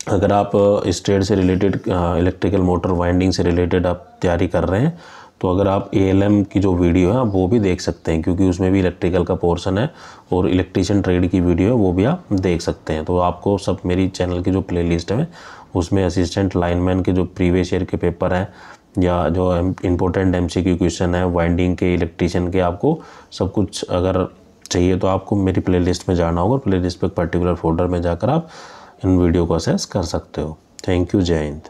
अगर आप इस ट्रेड से रिलेटेड इलेक्ट्रिकल मोटर वाइंडिंग से रिलेटेड आप तैयारी कर रहे हैं तो अगर आप ALM की जो वीडियो है आप वो भी देख सकते हैं, क्योंकि उसमें भी इलेक्ट्रिकल का पोर्शन है, और इलेक्ट्रीशियन ट्रेड की वीडियो है वो भी आप देख सकते हैं। तो आपको सब मेरी चैनल की जो प्लेलिस्ट है उसमें असिस्टेंट लाइनमैन के जो प्रीवियस ईयर के पेपर हैं, या जो इम्पोर्टेंट MCQ क्वेश्चन है वाइंडिंग के, इलेक्ट्रीशियन के, आपको सब कुछ अगर चाहिए तो आपको मेरी प्लेलिस्ट में जाना होगा। प्लेलिस्ट पे एक पर्टिकुलर फोल्डर में जाकर आप इन वीडियो को असेस कर सकते हो। थैंक यू, जय हिंद।